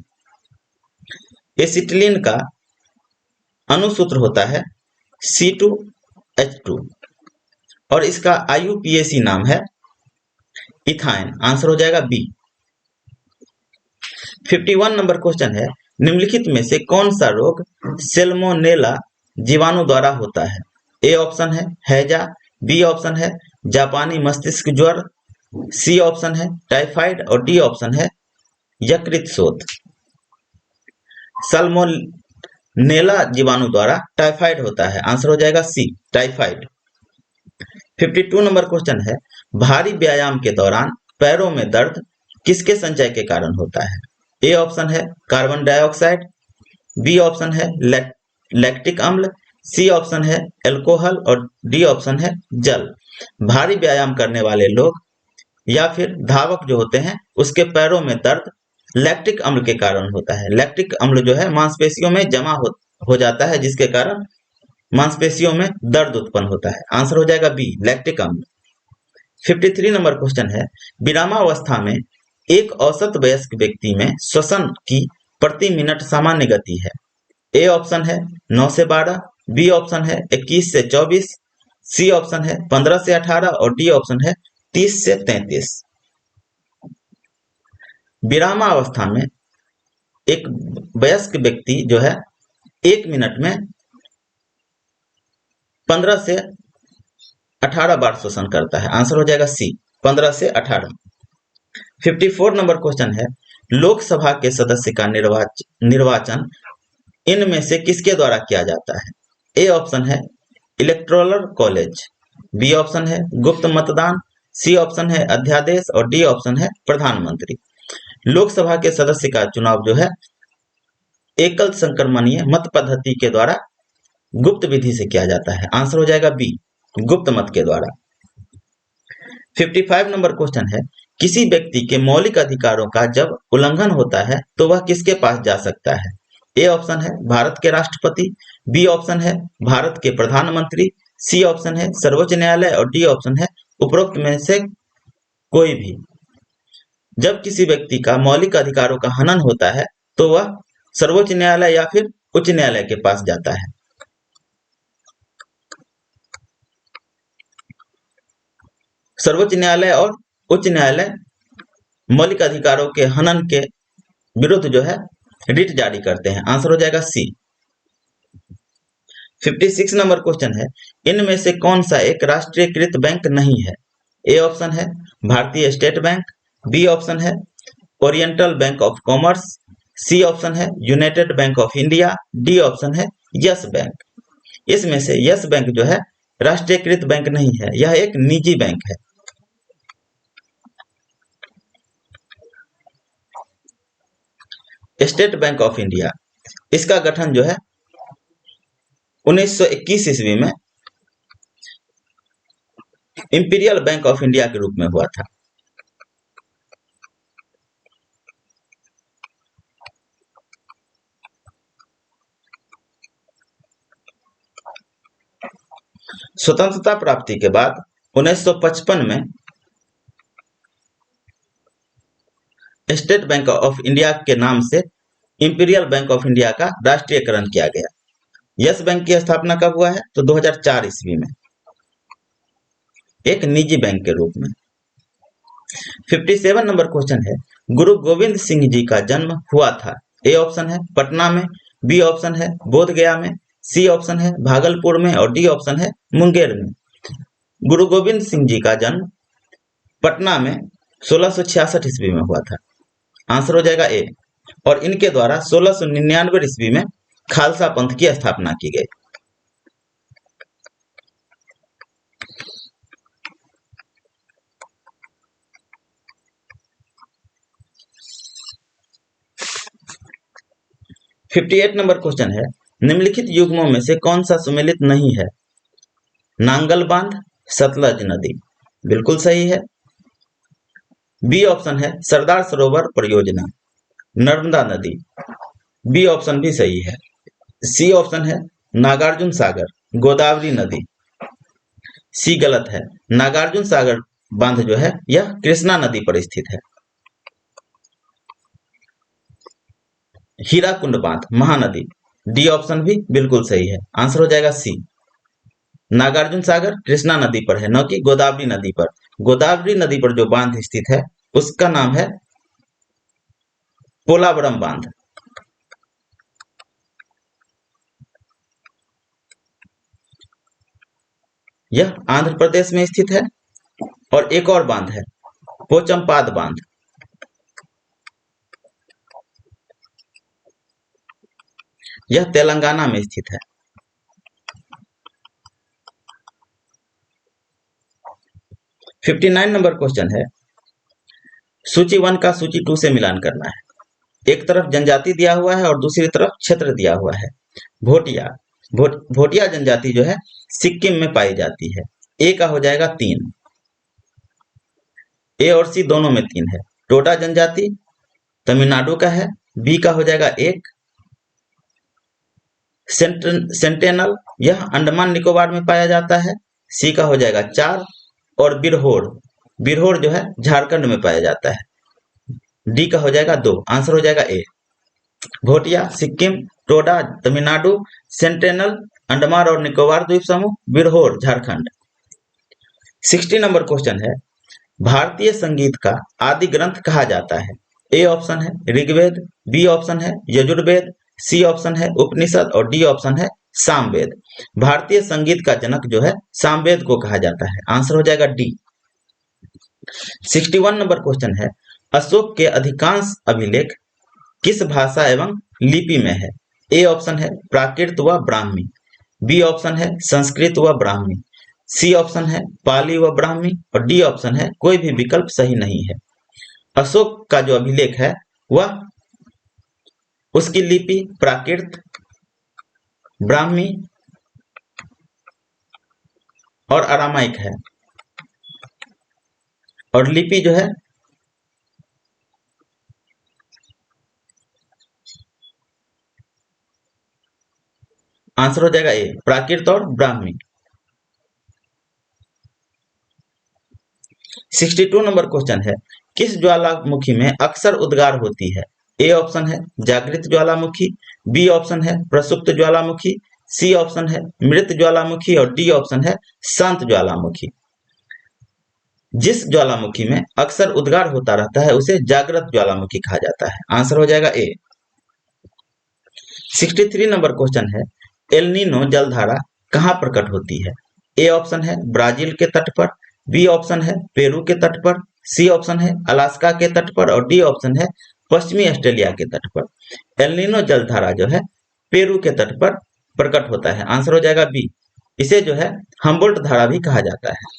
Speaker 1: एसिटिलीन का अणुसूत्र होता है C2H2 और इसका IUPAC नाम है इथाइन। आंसर हो जाएगा बी। 51 नंबर क्वेश्चन है, निम्नलिखित में से कौन सा रोग सेल्मोनेला जीवाणु द्वारा होता है? ए ऑप्शन है हैजा, बी ऑप्शन है जापानी मस्तिष्क ज्वर, सी ऑप्शन है टाइफाइड और डी ऑप्शन है यकृत शोथ। साल्मोनेला जीवाणु द्वारा टाइफाइड होता है। आंसर हो जाएगा सी टाइफाइड। 52 नंबर क्वेश्चन है, भारी व्यायाम के दौरान पैरों में दर्द किसके संचय के कारण होता है? ए ऑप्शन है कार्बन डाइऑक्साइड, बी ऑप्शन है लैक्टिक अम्ल, सी ऑप्शन है अल्कोहल और डी ऑप्शन है जल। भारी व्यायाम करने वाले लोग या फिर धावक जो होते हैं उसके पैरों में दर्द लैक्टिक अम्ल के कारण होता है। लैक्टिक अम्ल जो है मांसपेशियों में जमा हो जाता है, जिसके कारण मांसपेशियों में दर्द उत्पन्न होता है। आंसर हो जाएगा बी लैक्टिक अम्ल। 53 नंबर क्वेश्चन है, विरामावस्था में एक औसत वयस्क व्यक्ति में श्वसन की प्रति मिनट सामान्य गति है। ए ऑप्शन है 9 से 12, बी ऑप्शन है 21 से 24, सी ऑप्शन है 15 से 18 और डी ऑप्शन है 30 से 33। विरामावस्था में एक वयस्क व्यक्ति जो है 1 मिनट में 15 से 18 बार श्वसन करता है। आंसर हो जाएगा सी 15 से 18। 54 नंबर क्वेश्चन है, लोकसभा के सदस्य का निर्वाचन इनमें से किसके द्वारा किया जाता है? ए ऑप्शन है इलेक्टोरल कॉलेज, बी ऑप्शन है गुप्त मतदान, सी ऑप्शन है अध्यादेश और डी ऑप्शन है प्रधानमंत्री। लोकसभा के सदस्य का चुनाव जो है एकल संक्रमणीय मत पद्धति के द्वारा गुप्त विधि से किया जाता है। आंसर हो जाएगा बी गुप्त मत के द्वारा। 55 नंबर क्वेश्चन है, किसी व्यक्ति के मौलिक अधिकारों का जब उल्लंघन होता है तो वह किसके पास जा सकता है? ए ऑप्शन है भारत के राष्ट्रपति, बी ऑप्शन है भारत के प्रधानमंत्री, सी ऑप्शन है सर्वोच्च न्यायालय और डी ऑप्शन है उपरोक्त में से कोई भी। जब किसी व्यक्ति का मौलिक अधिकारों का हनन होता है तो वह सर्वोच्च न्यायालय या फिर उच्च न्यायालय के पास जाता है। सर्वोच्च न्यायालय और उच्च न्यायालय मौलिक अधिकारों के हनन के विरुद्ध जो है रिट जारी करते हैं। आंसर हो जाएगा सी। 56 नंबर क्वेश्चन है, इनमें से कौन सा एक राष्ट्रीयकृत बैंक नहीं है? ए ऑप्शन है भारतीय स्टेट बैंक, बी ऑप्शन है Oriental Bank of Commerce, C option है United Bank of India, D option है यस बैंक। इसमें से यस बैंक जो है राष्ट्रीयकृत बैंक नहीं है, यह एक निजी बैंक है। स्टेट बैंक ऑफ इंडिया, इसका गठन जो है 1921 ईस्वी में इंपीरियल बैंक ऑफ इंडिया के रूप में हुआ था। स्वतंत्रता प्राप्ति के बाद 1955 में स्टेट बैंक ऑफ इंडिया के नाम से इंपीरियल बैंक ऑफ इंडिया का राष्ट्रीयकरण किया गया। यस बैंक की स्थापना कब हुआ है? तो 2004 ईस्वी में एक निजी बैंक के रूप में। 57 नंबर क्वेश्चन है, गुरु गोविंद सिंह जी का जन्म हुआ था। ए ऑप्शन है पटना में, बी ऑप्शन है बोधगया में, सी ऑप्शन है भागलपुर में और डी ऑप्शन है मुंगेर में। गुरु गोविंद सिंह जी का जन्म पटना में 1666 ईस्वी में हुआ था। आंसर हो जाएगा ए। और इनके द्वारा 1699 ईस्वी में खालसा पंथ की स्थापना की गई। फिफ्टी 58 नंबर क्वेश्चन है, निम्नलिखित युग्मों में से कौन सा सुमेलित नहीं है? नांगल बांध, सतलज नदी, बिल्कुल सही है। बी ऑप्शन है सरदार सरोवर परियोजना, नर्मदा नदी, बी ऑप्शन भी सही है। सी ऑप्शन है नागार्जुन सागर, गोदावरी नदी, सी गलत है। नागार्जुन सागर बांध जो है यह कृष्णा नदी पर स्थित है। हीराकुंड बांध महानदी, डी ऑप्शन भी बिल्कुल सही है, आंसर हो जाएगा सी। नागार्जुन सागर कृष्णा नदी पर है, न कि गोदावरी नदी पर। गोदावरी नदी पर जो बांध स्थित है उसका नाम है पोलावरम बांध। यह आंध्र प्रदेश में स्थित है। और एक और बांध है पोचमपाद बांध। यह तेलंगाना में स्थित है। 59 नंबर क्वेश्चन है, सूची 1 का सूची 2 से मिलान करना है। एक तरफ जनजाति दिया हुआ है और दूसरी तरफ क्षेत्र दिया हुआ है। भोटिया भोटिया जनजाति जो है सिक्किम में पाई जाती है। ए का हो जाएगा 3, ए और सी दोनों में 3 है। टोडा जनजाति तमिलनाडु का है, बी का हो जाएगा 1। सेंटेनल यह अंडमान निकोबार में पाया जाता है, सी का हो जाएगा 4। और बिरहोर जो है झारखंड में पाया जाता है, डी का हो जाएगा 2, आंसर हो जाएगा ए। भोटिया सिक्किम, टोडा तमिलनाडु, सेंटेनल अंडमान और निकोबार द्वीप समूह, बिरहोर झारखंड। 60 नंबर क्वेश्चन है, भारतीय संगीत का आदि ग्रंथ कहा जाता है। ए ऑप्शन है ऋग्वेद, बी ऑप्शन है यजुर्वेद, सी ऑप्शन है उपनिषद और डी ऑप्शन है सामवेद। भारतीय संगीत का जनक जो है सामवेद को कहा जाता है, आंसर हो जाएगा डी। 61 नंबर क्वेश्चन है, अशोक के अधिकांश अभिलेख किस भाषा एवं लिपि में है। ए ऑप्शन है प्राकृत व ब्राह्मी, बी ऑप्शन है संस्कृत व ब्राह्मी, सी ऑप्शन है पाली व ब्राह्मी और डी ऑप्शन है कोई भी विकल्प सही नहीं है। अशोक का जो अभिलेख है वह उसकी लिपि प्राकृत, ब्राह्मी और अरामाइक है। और लिपि जो है आंसर हो जाएगा ए प्राकृत और ब्राह्मी। 62 नंबर क्वेश्चन है, किस ज्वालामुखी में अक्सर उद्गार होती है। ए ऑप्शन है जागृत ज्वालामुखी, बी ऑप्शन है प्रसुप्त ज्वालामुखी, सी ऑप्शन है मृत ज्वालामुखी और डी ऑप्शन है शांत ज्वालामुखी। जिस ज्वालामुखी में अक्सर उद्गार होता रहता है उसे जागृत ज्वालामुखी कहा जाता है, आंसर हो जाएगा ए। 63 नंबर क्वेश्चन है, एल नीनो जलधारा कहाँ प्रकट होती है। ए ऑप्शन है ब्राजील के तट पर, बी ऑप्शन है पेरू के तट पर, सी ऑप्शन है अलास्का के तट पर और डी ऑप्शन है पश्चिमी ऑस्ट्रेलिया के तट पर। एल नीनो जलधारा जो है पेरू के तट पर प्रकट होता है, आंसर हो जाएगा बी। इसे जो है हम्बोल्ट धारा भी कहा जाता है।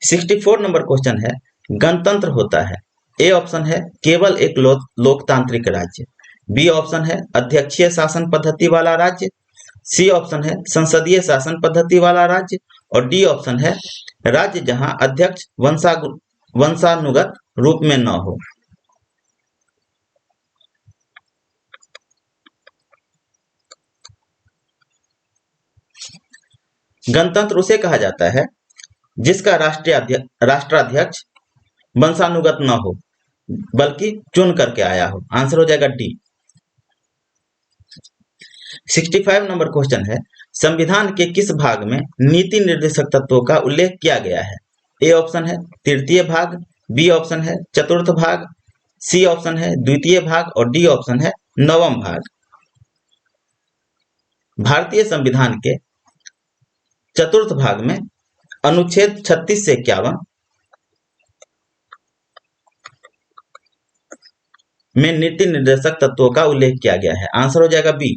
Speaker 1: 64 नंबर क्वेश्चन है, गणतंत्र होता है। ए ऑप्शन है केवल एक लोकतांत्रिक राज्य, बी ऑप्शन है अध्यक्षीय शासन पद्धति वाला राज्य, सी ऑप्शन है संसदीय शासन पद्धति वाला राज्य और डी ऑप्शन है राज्य जहां अध्यक्ष वंशानुगत रूप में न हो। गणतंत्र उसे कहा जाता है जिसका राष्ट्राध्यक्ष वंशानुगत न हो बल्कि चुन करके आया हो, आंसर हो जाएगा डी। 65 नंबर क्वेश्चन है, संविधान के किस भाग में नीति निर्देशक तत्वों का उल्लेख किया गया है। ए ऑप्शन है तृतीय भाग, बी ऑप्शन है चतुर्थ भाग, सी ऑप्शन है द्वितीय भाग और डी ऑप्शन है नवम भाग। भारतीय संविधान के चतुर्थ भाग में अनुच्छेद 36 से 51 में नीति निर्देशक तत्वों का उल्लेख किया गया है, आंसर हो जाएगा बी।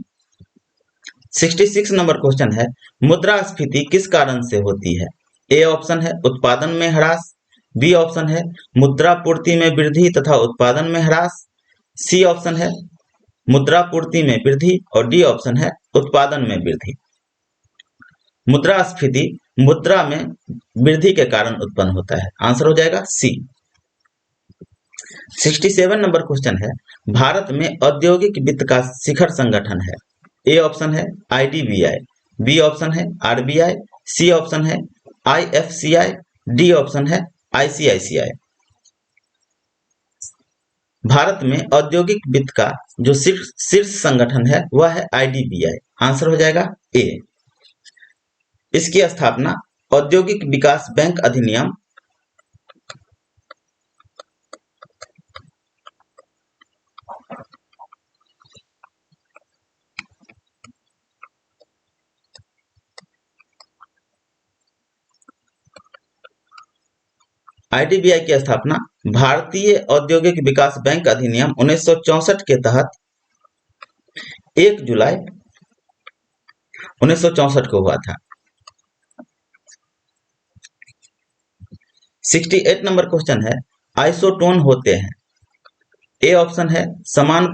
Speaker 1: 66 नंबर क्वेश्चन है, मुद्रास्फीति किस कारण से होती है। ए ऑप्शन है उत्पादन में ह्रास, बी ऑप्शन है मुद्रा पूर्ति में वृद्धि तथा उत्पादन में ह्रास, सी ऑप्शन है मुद्रा पूर्ति में वृद्धि और डी ऑप्शन है उत्पादन में वृद्धि। मुद्रास्फीति मुद्रा में वृद्धि के कारण उत्पन्न होता है, आंसर हो जाएगा सी। 67 नंबर क्वेश्चन है, भारत में औद्योगिक वित्त का शिखर संगठन है। ए ऑप्शन है आईडीबीआई, बी ऑप्शन है आरबीआई, सी ऑप्शन है आईएफसीआई, डी ऑप्शन है आईसीआईसीआई। भारत में औद्योगिक वित्त का जो शीर्ष संगठन है वह है आईडीबीआई। आंसर हो जाएगा ए। इसकी स्थापना औद्योगिक विकास बैंक अधिनियम आईडीबीआई की स्थापना भारतीय औद्योगिक विकास बैंक अधिनियम 1964 के तहत 1 जुलाई 1964 को हुआ था। 68 नंबर क्वेश्चन है, आइसोटोन होते हैं। ए ऑप्शन है समान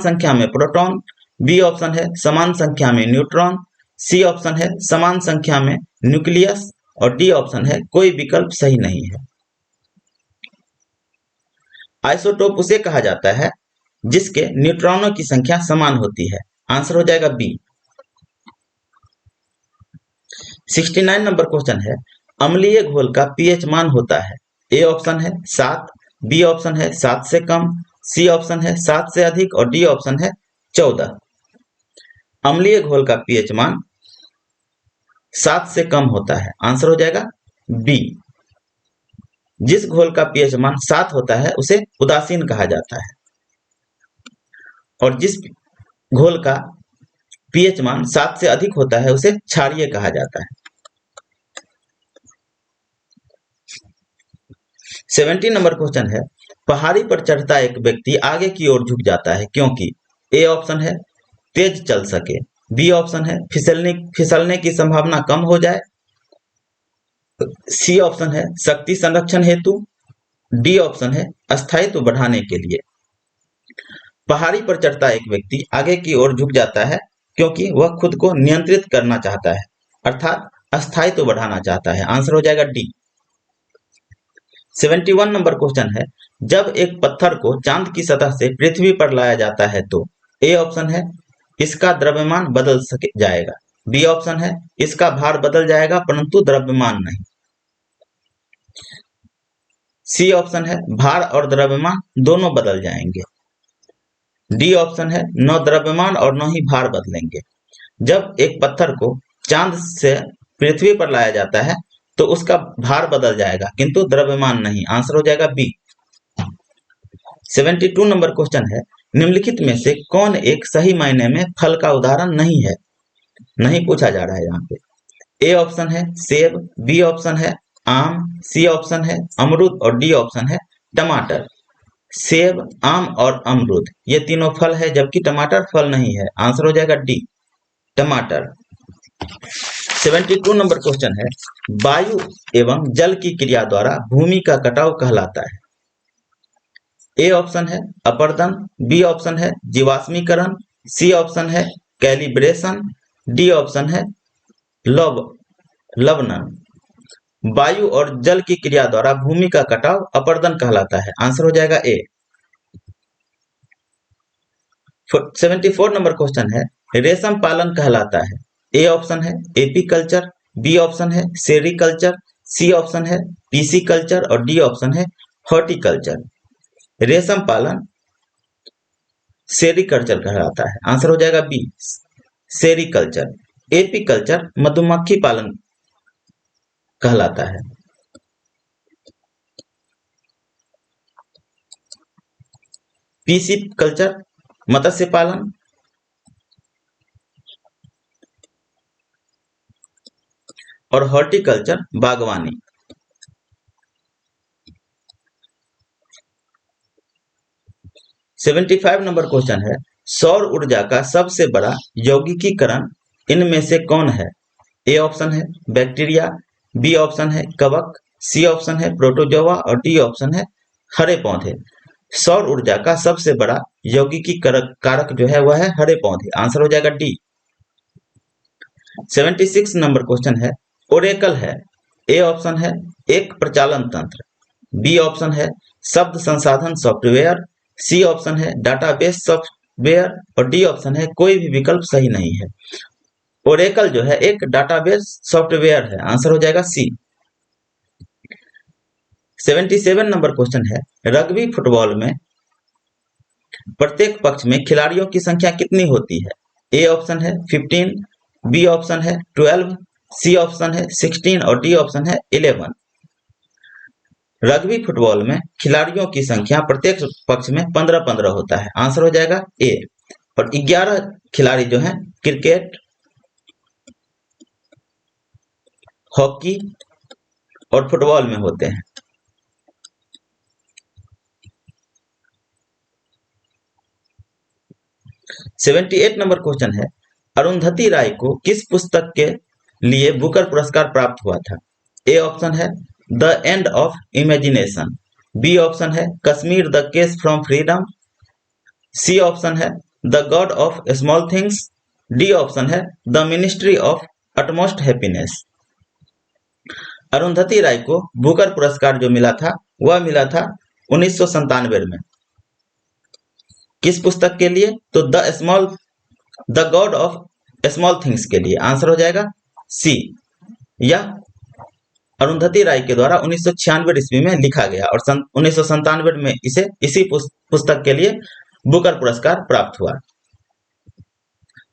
Speaker 1: संख्या में प्रोटॉन, बी ऑप्शन है समान संख्या में न्यूट्रॉन, सी ऑप्शन है समान संख्या में न्यूक्लियस और डी ऑप्शन है कोई विकल्प सही नहीं है। आइसोटोप उसे कहा जाता है जिसके न्यूट्रॉनों की संख्या समान होती है। आंसर हो जाएगा बी। 69 नंबर क्वेश्चन है, अम्लीय घोल का पीएच मान होता है। ए ऑप्शन है 7, बी ऑप्शन है 7 से कम, सी ऑप्शन है 7 से अधिक और डी ऑप्शन है 14। अम्लीय घोल का पीएच मान 7 से कम होता है। आंसर हो जाएगा बी। जिस घोल का पीएच मान 7 होता है उसे उदासीन कहा जाता है और जिस घोल का पीएच मान 7 से अधिक होता है उसे क्षारीय कहा जाता है। 70 नंबर क्वेश्चन है, पहाड़ी पर चढ़ता एक व्यक्ति आगे की ओर झुक जाता है क्योंकि ए ऑप्शन है तेज चल सके, बी ऑप्शन है फिसलने की संभावना कम हो जाए, सी ऑप्शन है शक्ति संरक्षण हेतु, डी ऑप्शन है स्थायित्व बढ़ाने के लिए। पहाड़ी पर चढ़ता एक व्यक्ति आगे की ओर झुक जाता है क्योंकि वह खुद को नियंत्रित करना चाहता है, अर्थात स्थायित्व बढ़ाना चाहता है। आंसर हो जाएगा डी। 71 नंबर क्वेश्चन है, जब एक पत्थर को चांद की सतह से पृथ्वी पर लाया जाता है तो ए ऑप्शन है इसका द्रव्यमान बदल जाएगा, बी ऑप्शन है इसका भार बदल जाएगा परंतु द्रव्यमान नहीं, सी ऑप्शन है भार और द्रव्यमान दोनों बदल जाएंगे, डी ऑप्शन है न द्रव्यमान और न ही भार बदलेंगे। जब एक पत्थर को चांद से पृथ्वी पर लाया जाता है तो उसका भार बदल जाएगा किंतु द्रव्यमान नहीं। आंसर हो जाएगा बी। 72 नंबर क्वेश्चन है, निम्नलिखित में से कौन एक सही मायने में फल का उदाहरण नहीं है? नहीं पूछा जा रहा है यहाँ पे। ए ऑप्शन है सेब, बी ऑप्शन है आम, सी ऑप्शन है अमरूद और डी ऑप्शन है टमाटर। सेब, आम और अमरूद ये तीनों फल है जबकि टमाटर फल नहीं है। आंसर हो जाएगा डी टमाटर। 72 नंबर क्वेश्चन है, वायु एवं जल की क्रिया द्वारा भूमि का कटाव कहलाता है। ए ऑप्शन है अपरदन, बी ऑप्शन है जीवाश्मीकरण, सी ऑप्शन है कैलिब्रेशन, डी ऑप्शन है लवणन। वायु और जल की क्रिया द्वारा भूमि का कटाव अपरदन कहलाता है। आंसर हो जाएगा ए। 74 नंबर क्वेश्चन है, रेशम पालन कहलाता है। ए ऑप्शन है एपीकल्चर, बी ऑप्शन है सेरीकल्चर, सी ऑप्शन है पीसीकल्चर और डी ऑप्शन है हॉर्टिकल्चर। रेशम पालन सेरीकल्चर कहलाता है। आंसर हो जाएगा बी सेरीकल्चर। एपीकल्चर मधुमक्खी पालन कहलाता है। पीसीकल्चर मत्स्य पालन और हॉर्टिकल्चर बागवानी। सेवेंटी 75 नंबर क्वेश्चन है, सौर ऊर्जा का सबसे बड़ा यौगिकीकरण इनमें से कौन है? ए ऑप्शन है बैक्टीरिया, बी ऑप्शन है कवक, सी ऑप्शन है प्रोटोजोआ और डी ऑप्शन है हरे पौधे। सौर ऊर्जा का सबसे बड़ा कारक जो है वह है हरे पौधे। आंसर हो जाएगा डी। 76 नंबर क्वेश्चन है, ओरेकल है। ए ऑप्शन है एक प्रचालन तंत्र, बी ऑप्शन है शब्द संसाधन सॉफ्टवेयर, सी ऑप्शन है डाटाबेस वेयर और डी ऑप्शन है कोई भी विकल्प सही नहीं है। ओरेकल जो है एक डाटाबेस सॉफ्टवेयर है, आंसर हो जाएगा सी। 77 नंबर क्वेश्चन है, रग्बी फुटबॉल में प्रत्येक पक्ष में खिलाड़ियों की संख्या कितनी होती है? ए ऑप्शन है 15, बी ऑप्शन है 12, सी ऑप्शन है 16 और डी ऑप्शन है 11। रग्बी फुटबॉल में खिलाड़ियों की संख्या प्रत्येक पक्ष में 15-15 होता है, आंसर हो जाएगा ए। और 11 खिलाड़ी जो हैं क्रिकेट, हॉकी और फुटबॉल में होते हैं। 78 नंबर क्वेश्चन है, अरुंधति राय को किस पुस्तक के लिए बुकर पुरस्कार प्राप्त हुआ था? ए ऑप्शन है The End of Imagination, B option है Kashmir The Case from Freedom, C option है The God of Small Things, D option है The Ministry of Utmost Happiness. Arundhati Roy को बुकर पुरस्कार जो मिला था वह मिला था 1997 में। किस पुस्तक के लिए? तो the God of Small things के लिए, आंसर हो जाएगा सी। यह अरुंधति राय के द्वारा 1996 ईस्वी में लिखा गया और 1997 में इसी पुस्तक के लिए बुकर पुरस्कार प्राप्त हुआ।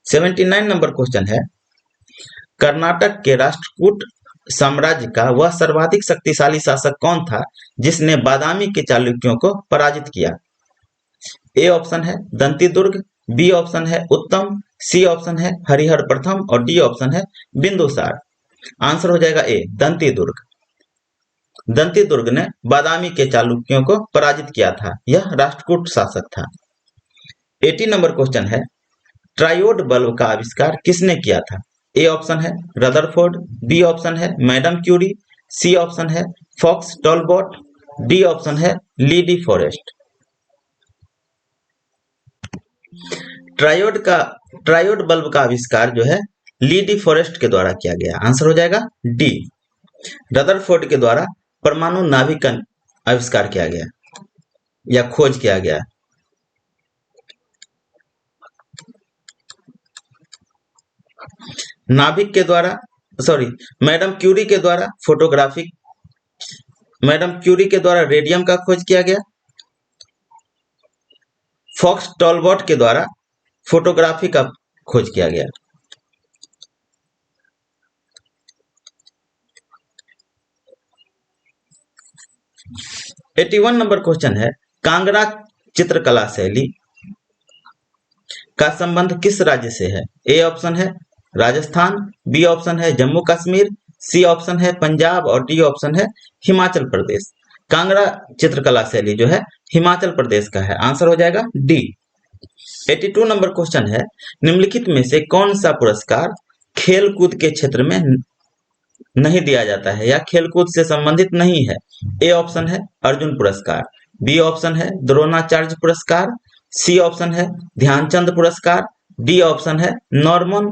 Speaker 1: 79 नंबर क्वेश्चन है, कर्नाटक के राष्ट्रकूट साम्राज्य का वह सर्वाधिक शक्तिशाली शासक कौन था जिसने बादामी के चालुक्यों को पराजित किया? ए ऑप्शन है दंती दुर्ग, बी ऑप्शन है उत्तम, सी ऑप्शन है हरिहर प्रथम और डी ऑप्शन है बिंदुसार। आंसर हो जाएगा ए दंती दुर्ग। दंती दुर्ग ने बादामी के चालुक्यों को पराजित किया था, यह राष्ट्रकूट शासक था। 80 नंबर क्वेश्चन है, ट्रायोड बल्ब का आविष्कार किसने किया था? ए ऑप्शन है रदरफोर्ड, बी ऑप्शन है मैडम क्यूरी, सी ऑप्शन है फॉक्स टॉलबॉट, डी ऑप्शन है ली फॉरेस्ट। ट्रायोड बल्ब का आविष्कार जो है ली फॉरेस्ट के द्वारा किया गया, आंसर हो जाएगा डी। रदरफोर्ड के द्वारा परमाणु नाभिक का आविष्कार किया गया या खोज किया गया। नाभिक के द्वारा मैडम क्यूरी के द्वारा रेडियम का खोज किया गया। फॉक्स टॉलबॉट के द्वारा फोटोग्राफी का खोज किया गया। एटी 81 नंबर क्वेश्चन है, कांगड़ा चित्रकला शैली का संबंध किस राज्य से है? ए ऑप्शन है राजस्थान, बी ऑप्शन है जम्मू कश्मीर, सी ऑप्शन है पंजाब और डी ऑप्शन है हिमाचल प्रदेश। कांगड़ा चित्रकला शैली जो है हिमाचल प्रदेश का है, आंसर हो जाएगा डी। 82 नंबर क्वेश्चन है, निम्नलिखित में से कौन सा पुरस्कार खेल कूद के क्षेत्र में नहीं दिया जाता है या खेलकूद से संबंधित नहीं है? ए ऑप्शन है अर्जुन पुरस्कार, बी ऑप्शन है द्रोणाचार्य पुरस्कार, सी ऑप्शन है ध्यानचंद पुरस्कार, डी ऑप्शन है नॉर्मन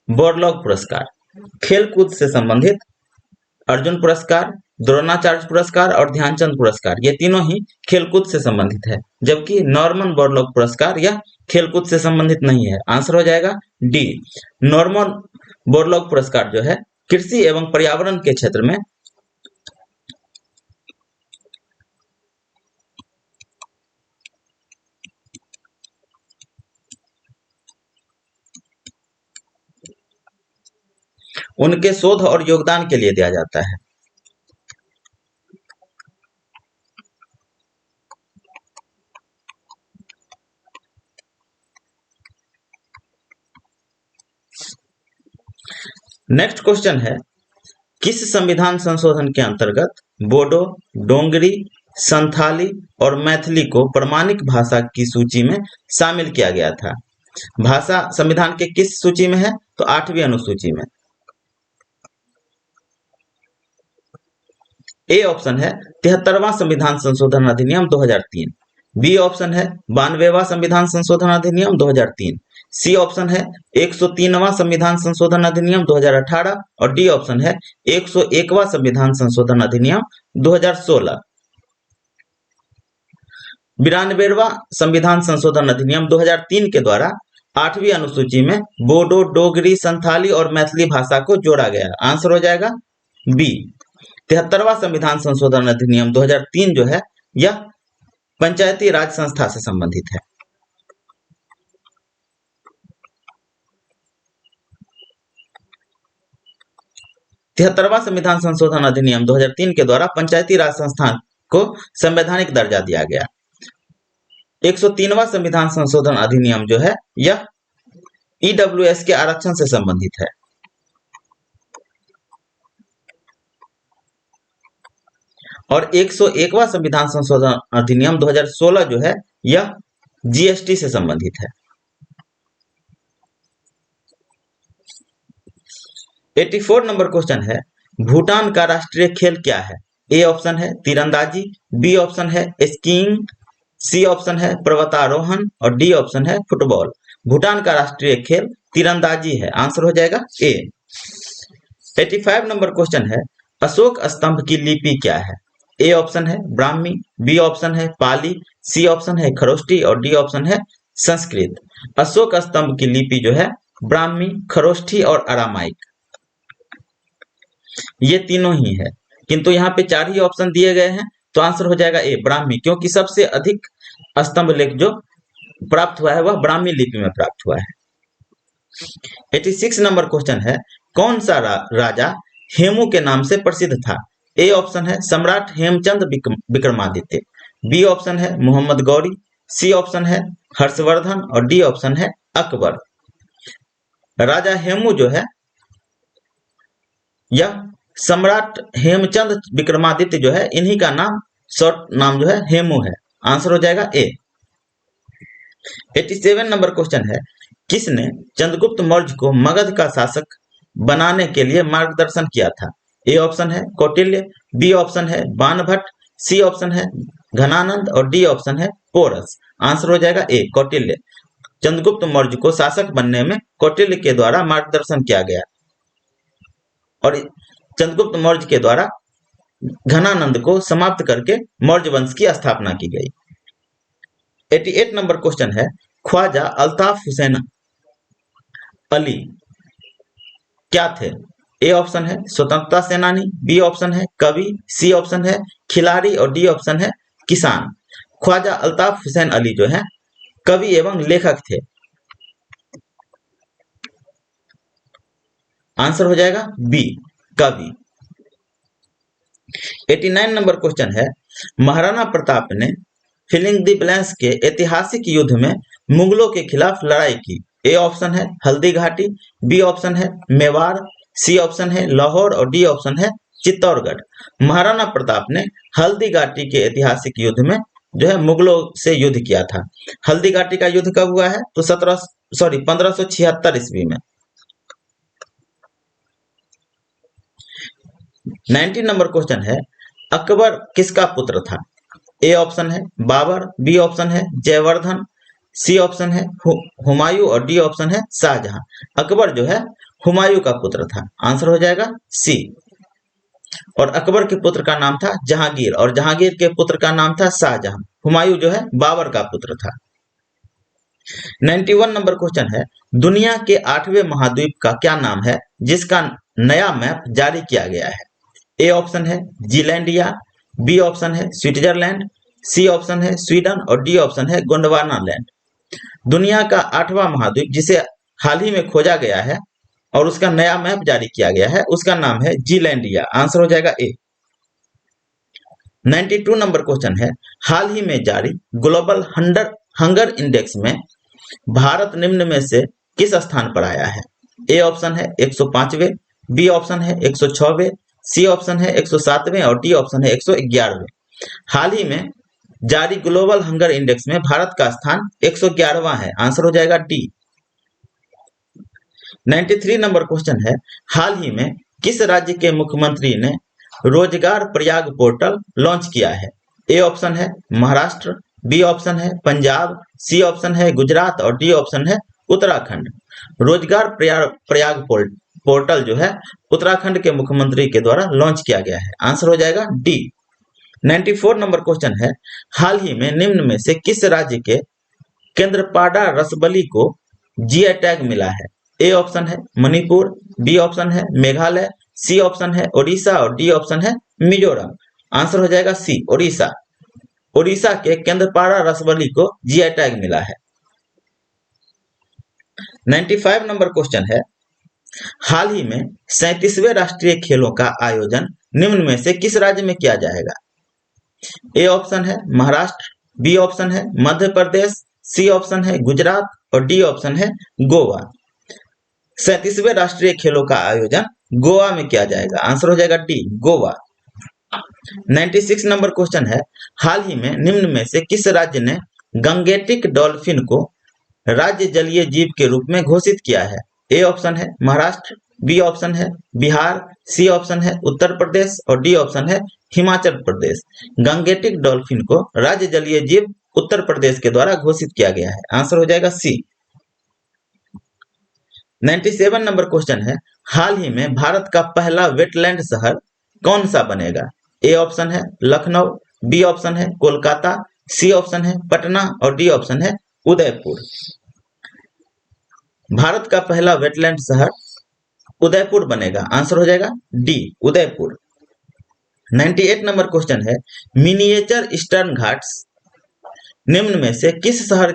Speaker 1: बोरलॉग पुरस्कार। खेलकूद से संबंधित अर्जुन पुरस्कार, द्रोणाचार्य पुरस्कार और ध्यानचंद पुरस्कार, ये तीनों ही खेलकूद से संबंधित है, जबकि नॉर्मन बोरलॉग पुरस्कार यह खेलकूद से संबंधित नहीं है, आंसर हो जाएगा डी। नॉर्मन बोरलॉग पुरस्कार जो है कृषि एवं पर्यावरण के क्षेत्र में उनके शोध और योगदान के लिए दिया जाता है। नेक्स्ट क्वेश्चन है, किस संविधान संशोधन के अंतर्गत बोडो, डोंगरी, संथाली और मैथिली को प्रमाणिक भाषा की सूची में शामिल किया गया था? भाषा संविधान के किस सूची में है? तो 8वीं अनुसूची में। ए ऑप्शन है 73वां संविधान संशोधन अधिनियम 2003, बी ऑप्शन है 92वां संविधान संशोधन अधिनियम 2003, सी ऑप्शन है 103वां संविधान संशोधन अधिनियम 2018 और डी ऑप्शन है 101वां संविधान संशोधन अधिनियम 2016। 92वां संविधान संशोधन अधिनियम 2003 के द्वारा 8वीं अनुसूची में बोडो, डोगरी, संथाली और मैथिली भाषा को जोड़ा गया। आंसर हो जाएगा बी। 73वां संविधान संशोधन अधिनियम 2003 जो है यह पंचायती राज संस्था से संबंधित है। तिहत्तरवां संविधान संशोधन अधिनियम 2003 के द्वारा पंचायती राज संस्थान को संवैधानिक दर्जा दिया गया। 103वां संविधान संशोधन अधिनियम जो है यह ईडब्ल्यूएस के आरक्षण से संबंधित है। और 101वां संविधान संशोधन अधिनियम 2016 जो है यह जीएसटी से संबंधित है। 84 नंबर क्वेश्चन है, भूटान का राष्ट्रीय खेल क्या है? ए ऑप्शन है तीरंदाजी, बी ऑप्शन है स्कीइंग, सी ऑप्शन है पर्वतारोहण और डी ऑप्शन है फुटबॉल। भूटान का राष्ट्रीय खेल तीरंदाजी है। आंसर हो जाएगा ए। 85 नंबर क्वेश्चन है, अशोक स्तंभ की लिपि क्या है? ए ऑप्शन है ब्राह्मी, बी ऑप्शन है पाली, सी ऑप्शन है खरोष्टी और डी ऑप्शन है संस्कृत। अशोक स्तंभ की लिपि जो है ब्राह्मी, खरोष्ठी और अरामाइक, ये तीनों ही है, किंतु यहाँ पे 4 ही ऑप्शन दिए गए हैं, तो आंसर हो जाएगा ए ब्राह्मी, क्योंकि सबसे अधिक स्तंभ लेख जो प्राप्त हुआ है वह ब्राह्मी लिपि में प्राप्त हुआ है। 86 नंबर क्वेश्चन है, कौन सा राजा हेमू के नाम से प्रसिद्ध था? ए ऑप्शन है सम्राट हेमचंद विक्रमादित्य, बी ऑप्शन है मोहम्मद गौरी, सी ऑप्शन है हर्षवर्धन और डी ऑप्शन है अकबर। राजा हेमू जो है यह सम्राट हेमचंद विक्रमादित्य जो है इन्हीं का नाम, शॉर्ट नाम जो है हेमू है। आंसर हो जाएगा ए। 87 नंबर क्वेश्चन है, किसने चंद्रगुप्त मौर्य को मगध का शासक बनाने के लिए मार्गदर्शन किया था? ए ऑप्शन है कौटिल्य, बी ऑप्शन है बाणभट्ट, सी ऑप्शन है घनानंद और डी ऑप्शन है पोरस। आंसर हो जाएगा ए कौटिल्य। चंद्रगुप्त मौर्य को शासक बनने में कौटिल्य के द्वारा मार्गदर्शन किया गया और चंद्रगुप्त मौर्य के द्वारा घनानंद को समाप्त करके मौर्य वंश की स्थापना की गई। 88 नंबर क्वेश्चन है, ख्वाजा अल्ताफ हुसैन अली क्या थे? ए ऑप्शन है स्वतंत्रता सेनानी, बी ऑप्शन है कवि, सी ऑप्शन है खिलाड़ी और डी ऑप्शन है किसान। ख्वाजा अल्ताफ हुसैन अली जो है कवि एवं लेखक थे। आंसर हो जाएगा बी कवि। 89 नंबर क्वेश्चन है, महाराणा प्रताप ने फिलिंग द ब्लैंक्स के ऐतिहासिक युद्ध में मुगलों के खिलाफ लड़ाई की। ए ऑप्शन है हल्दी घाटी, बी ऑप्शन है मेवाड़, सी ऑप्शन है लाहौर और डी ऑप्शन है चित्तौड़गढ़। महाराणा प्रताप ने हल्दी घाटी के ऐतिहासिक युद्ध में जो है मुगलों से युद्ध किया था। हल्दी घाटी का युद्ध कब हुआ है? तो 1576 ईस्वी में। 90 नंबर क्वेश्चन है, अकबर किसका पुत्र था? ए ऑप्शन है बाबर, बी ऑप्शन है जयवर्धन, सी ऑप्शन है हुमायूं और डी ऑप्शन है शाहजहां। अकबर जो है हुमायूं का पुत्र था। आंसर हो जाएगा सी। और अकबर के पुत्र का नाम था जहांगीर और जहांगीर के पुत्र का नाम था शाहजहां। हुमायूं जो है बाबर का पुत्र था। 91 नंबर क्वेश्चन है, दुनिया के 8वें महाद्वीप का क्या नाम है जिसका नया मैप जारी किया गया है? ए ऑप्शन है जीलैंडिया, बी ऑप्शन है स्विट्जरलैंड, सी ऑप्शन है स्वीडन और डी ऑप्शन है गोंडवाना लैंड। दुनिया का 8वां महाद्वीप जिसे हाल ही में खोजा गया है और उसका नया मैप जारी किया गया है उसका नाम है जीलैंडिया। आंसर हो जाएगा ए। 92 नंबर क्वेश्चन है, हाल ही में जारी ग्लोबल हंगर इंडेक्स में भारत निम्न में से किस स्थान पर आया है? ए ऑप्शन है 105वें, बी ऑप्शन है 106वें, सी ऑप्शन है 107वें और डी ऑप्शन है 111वें। हाल ही में जारी ग्लोबल हंगर इंडेक्स में भारत का स्थान 111वां है। आंसर हो जाएगा डी। 93 नंबर क्वेश्चन है, हाल ही में किस राज्य के मुख्यमंत्री ने रोजगार प्रयाग पोर्टल लॉन्च किया है? ए ऑप्शन है महाराष्ट्र, बी ऑप्शन है पंजाब, सी ऑप्शन है गुजरात और डी ऑप्शन है उत्तराखंड। रोजगार प्रयाग पोर्टल जो है उत्तराखंड के मुख्यमंत्री के द्वारा लॉन्च किया गया है। आंसर हो जाएगा डी। 94 नंबर क्वेश्चन है, हाल ही में निम्न में से किस राज्य के केंद्रपाड़ा रसबली को जीआई टैग मिला है? ए ऑप्शन है मणिपुर, बी ऑप्शन है मेघालय, सी ऑप्शन है ओडिशा और डी ऑप्शन है मिजोरम। आंसर हो जाएगा सी, ओडिशा। ओडिशा के केंद्रपाड़ा रसबली को जीआई टैग मिला है। 95 नंबर क्वेश्चन है, हाल ही में 37वें राष्ट्रीय खेलों का आयोजन निम्न में से किस राज्य में किया जाएगा? ए ऑप्शन है महाराष्ट्र, बी ऑप्शन है मध्य प्रदेश, सी ऑप्शन है गुजरात और डी ऑप्शन है गोवा। 37वें राष्ट्रीय खेलों का आयोजन गोवा में किया जाएगा। आंसर हो जाएगा डी, गोवा। 96 नंबर क्वेश्चन है, हाल ही में निम्न में से किस राज्य ने गंगेटिक डॉल्फिन को राज्य जलीय जीव के रूप में घोषित किया है? ए ऑप्शन है महाराष्ट्र, बी ऑप्शन है बिहार, सी ऑप्शन है उत्तर प्रदेश और डी ऑप्शन है हिमाचल प्रदेश। गंगेटिक डॉल्फिन को राज्य जलीय जीव उत्तर प्रदेश के द्वारा घोषित किया गया है। आंसर हो जाएगा सी। 97 नंबर क्वेश्चन है, हाल ही में भारत का पहला वेटलैंड शहर कौन सा बनेगा? ए ऑप्शन है लखनऊ, बी ऑप्शन है कोलकाता, सी ऑप्शन है पटना और डी ऑप्शन है उदयपुर। भारत का पहला वेटलैंड शहर उदयपुर बनेगा। आंसर हो जाएगा डी, उदयपुर। 98 नंबर क्वेश्चन है, मिनिएचर ईस्टर्न घाट्स निम्न में से किस शहर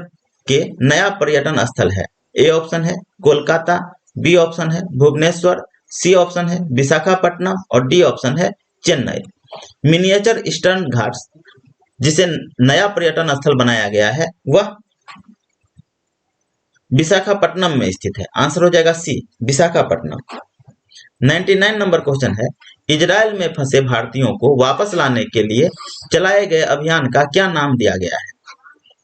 Speaker 1: के नया पर्यटन स्थल है? ए ऑप्शन है कोलकाता, बी ऑप्शन है भुवनेश्वर, सी ऑप्शन है विशाखापट्टनम और डी ऑप्शन है चेन्नई। मिनिएचर ईस्टर्न घाट्स जिसे नया पर्यटन स्थल बनाया गया है वह विशाखापट्टनम में स्थित है। आंसर हो जाएगा सी, विशाखापट्टनम। 99 नंबर क्वेश्चन है, इजराइल में फंसे भारतीयों को वापस लाने के लिए चलाए गए अभियान का क्या नाम दिया गया है?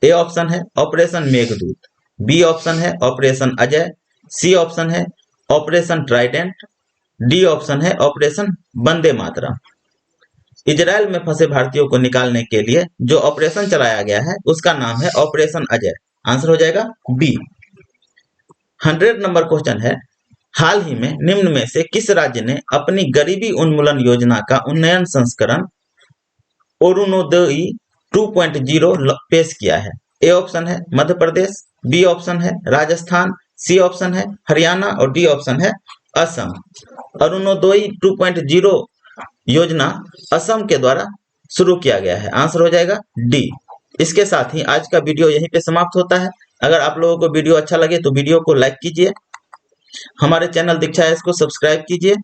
Speaker 1: ए ऑप्शन है ऑपरेशन मेघदूत, बी ऑप्शन है ऑपरेशन अजय, सी ऑप्शन है ऑपरेशन ट्राइडेंट, डी ऑप्शन है ऑपरेशन वंदे मातरम। इजराइल में फंसे भारतीयों को निकालने के लिए जो ऑपरेशन चलाया गया है उसका नाम है ऑपरेशन अजय। आंसर हो जाएगा बी। 100 नंबर क्वेश्चन है, हाल ही में निम्न में से किस राज्य ने अपनी गरीबी उन्मूलन योजना का उन्नयन संस्करण अरुणोदय 2.0 पेश किया है? ए ऑप्शन है मध्य प्रदेश, बी ऑप्शन है राजस्थान, सी ऑप्शन है हरियाणा और डी ऑप्शन है असम। अरुणोदय 2.0 योजना असम के द्वारा शुरू किया गया है। आंसर हो जाएगा डी। इसके साथ ही आज का वीडियो यहीं पे समाप्त होता है। अगर आप लोगों को वीडियो अच्छा लगे तो वीडियो को लाइक कीजिए, हमारे चैनल दीक्षा एस को सब्सक्राइब कीजिए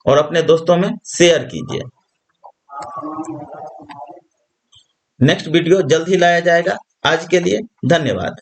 Speaker 1: और अपने दोस्तों में शेयर कीजिए। नेक्स्ट वीडियो जल्द ही लाया जाएगा। आज के लिए धन्यवाद।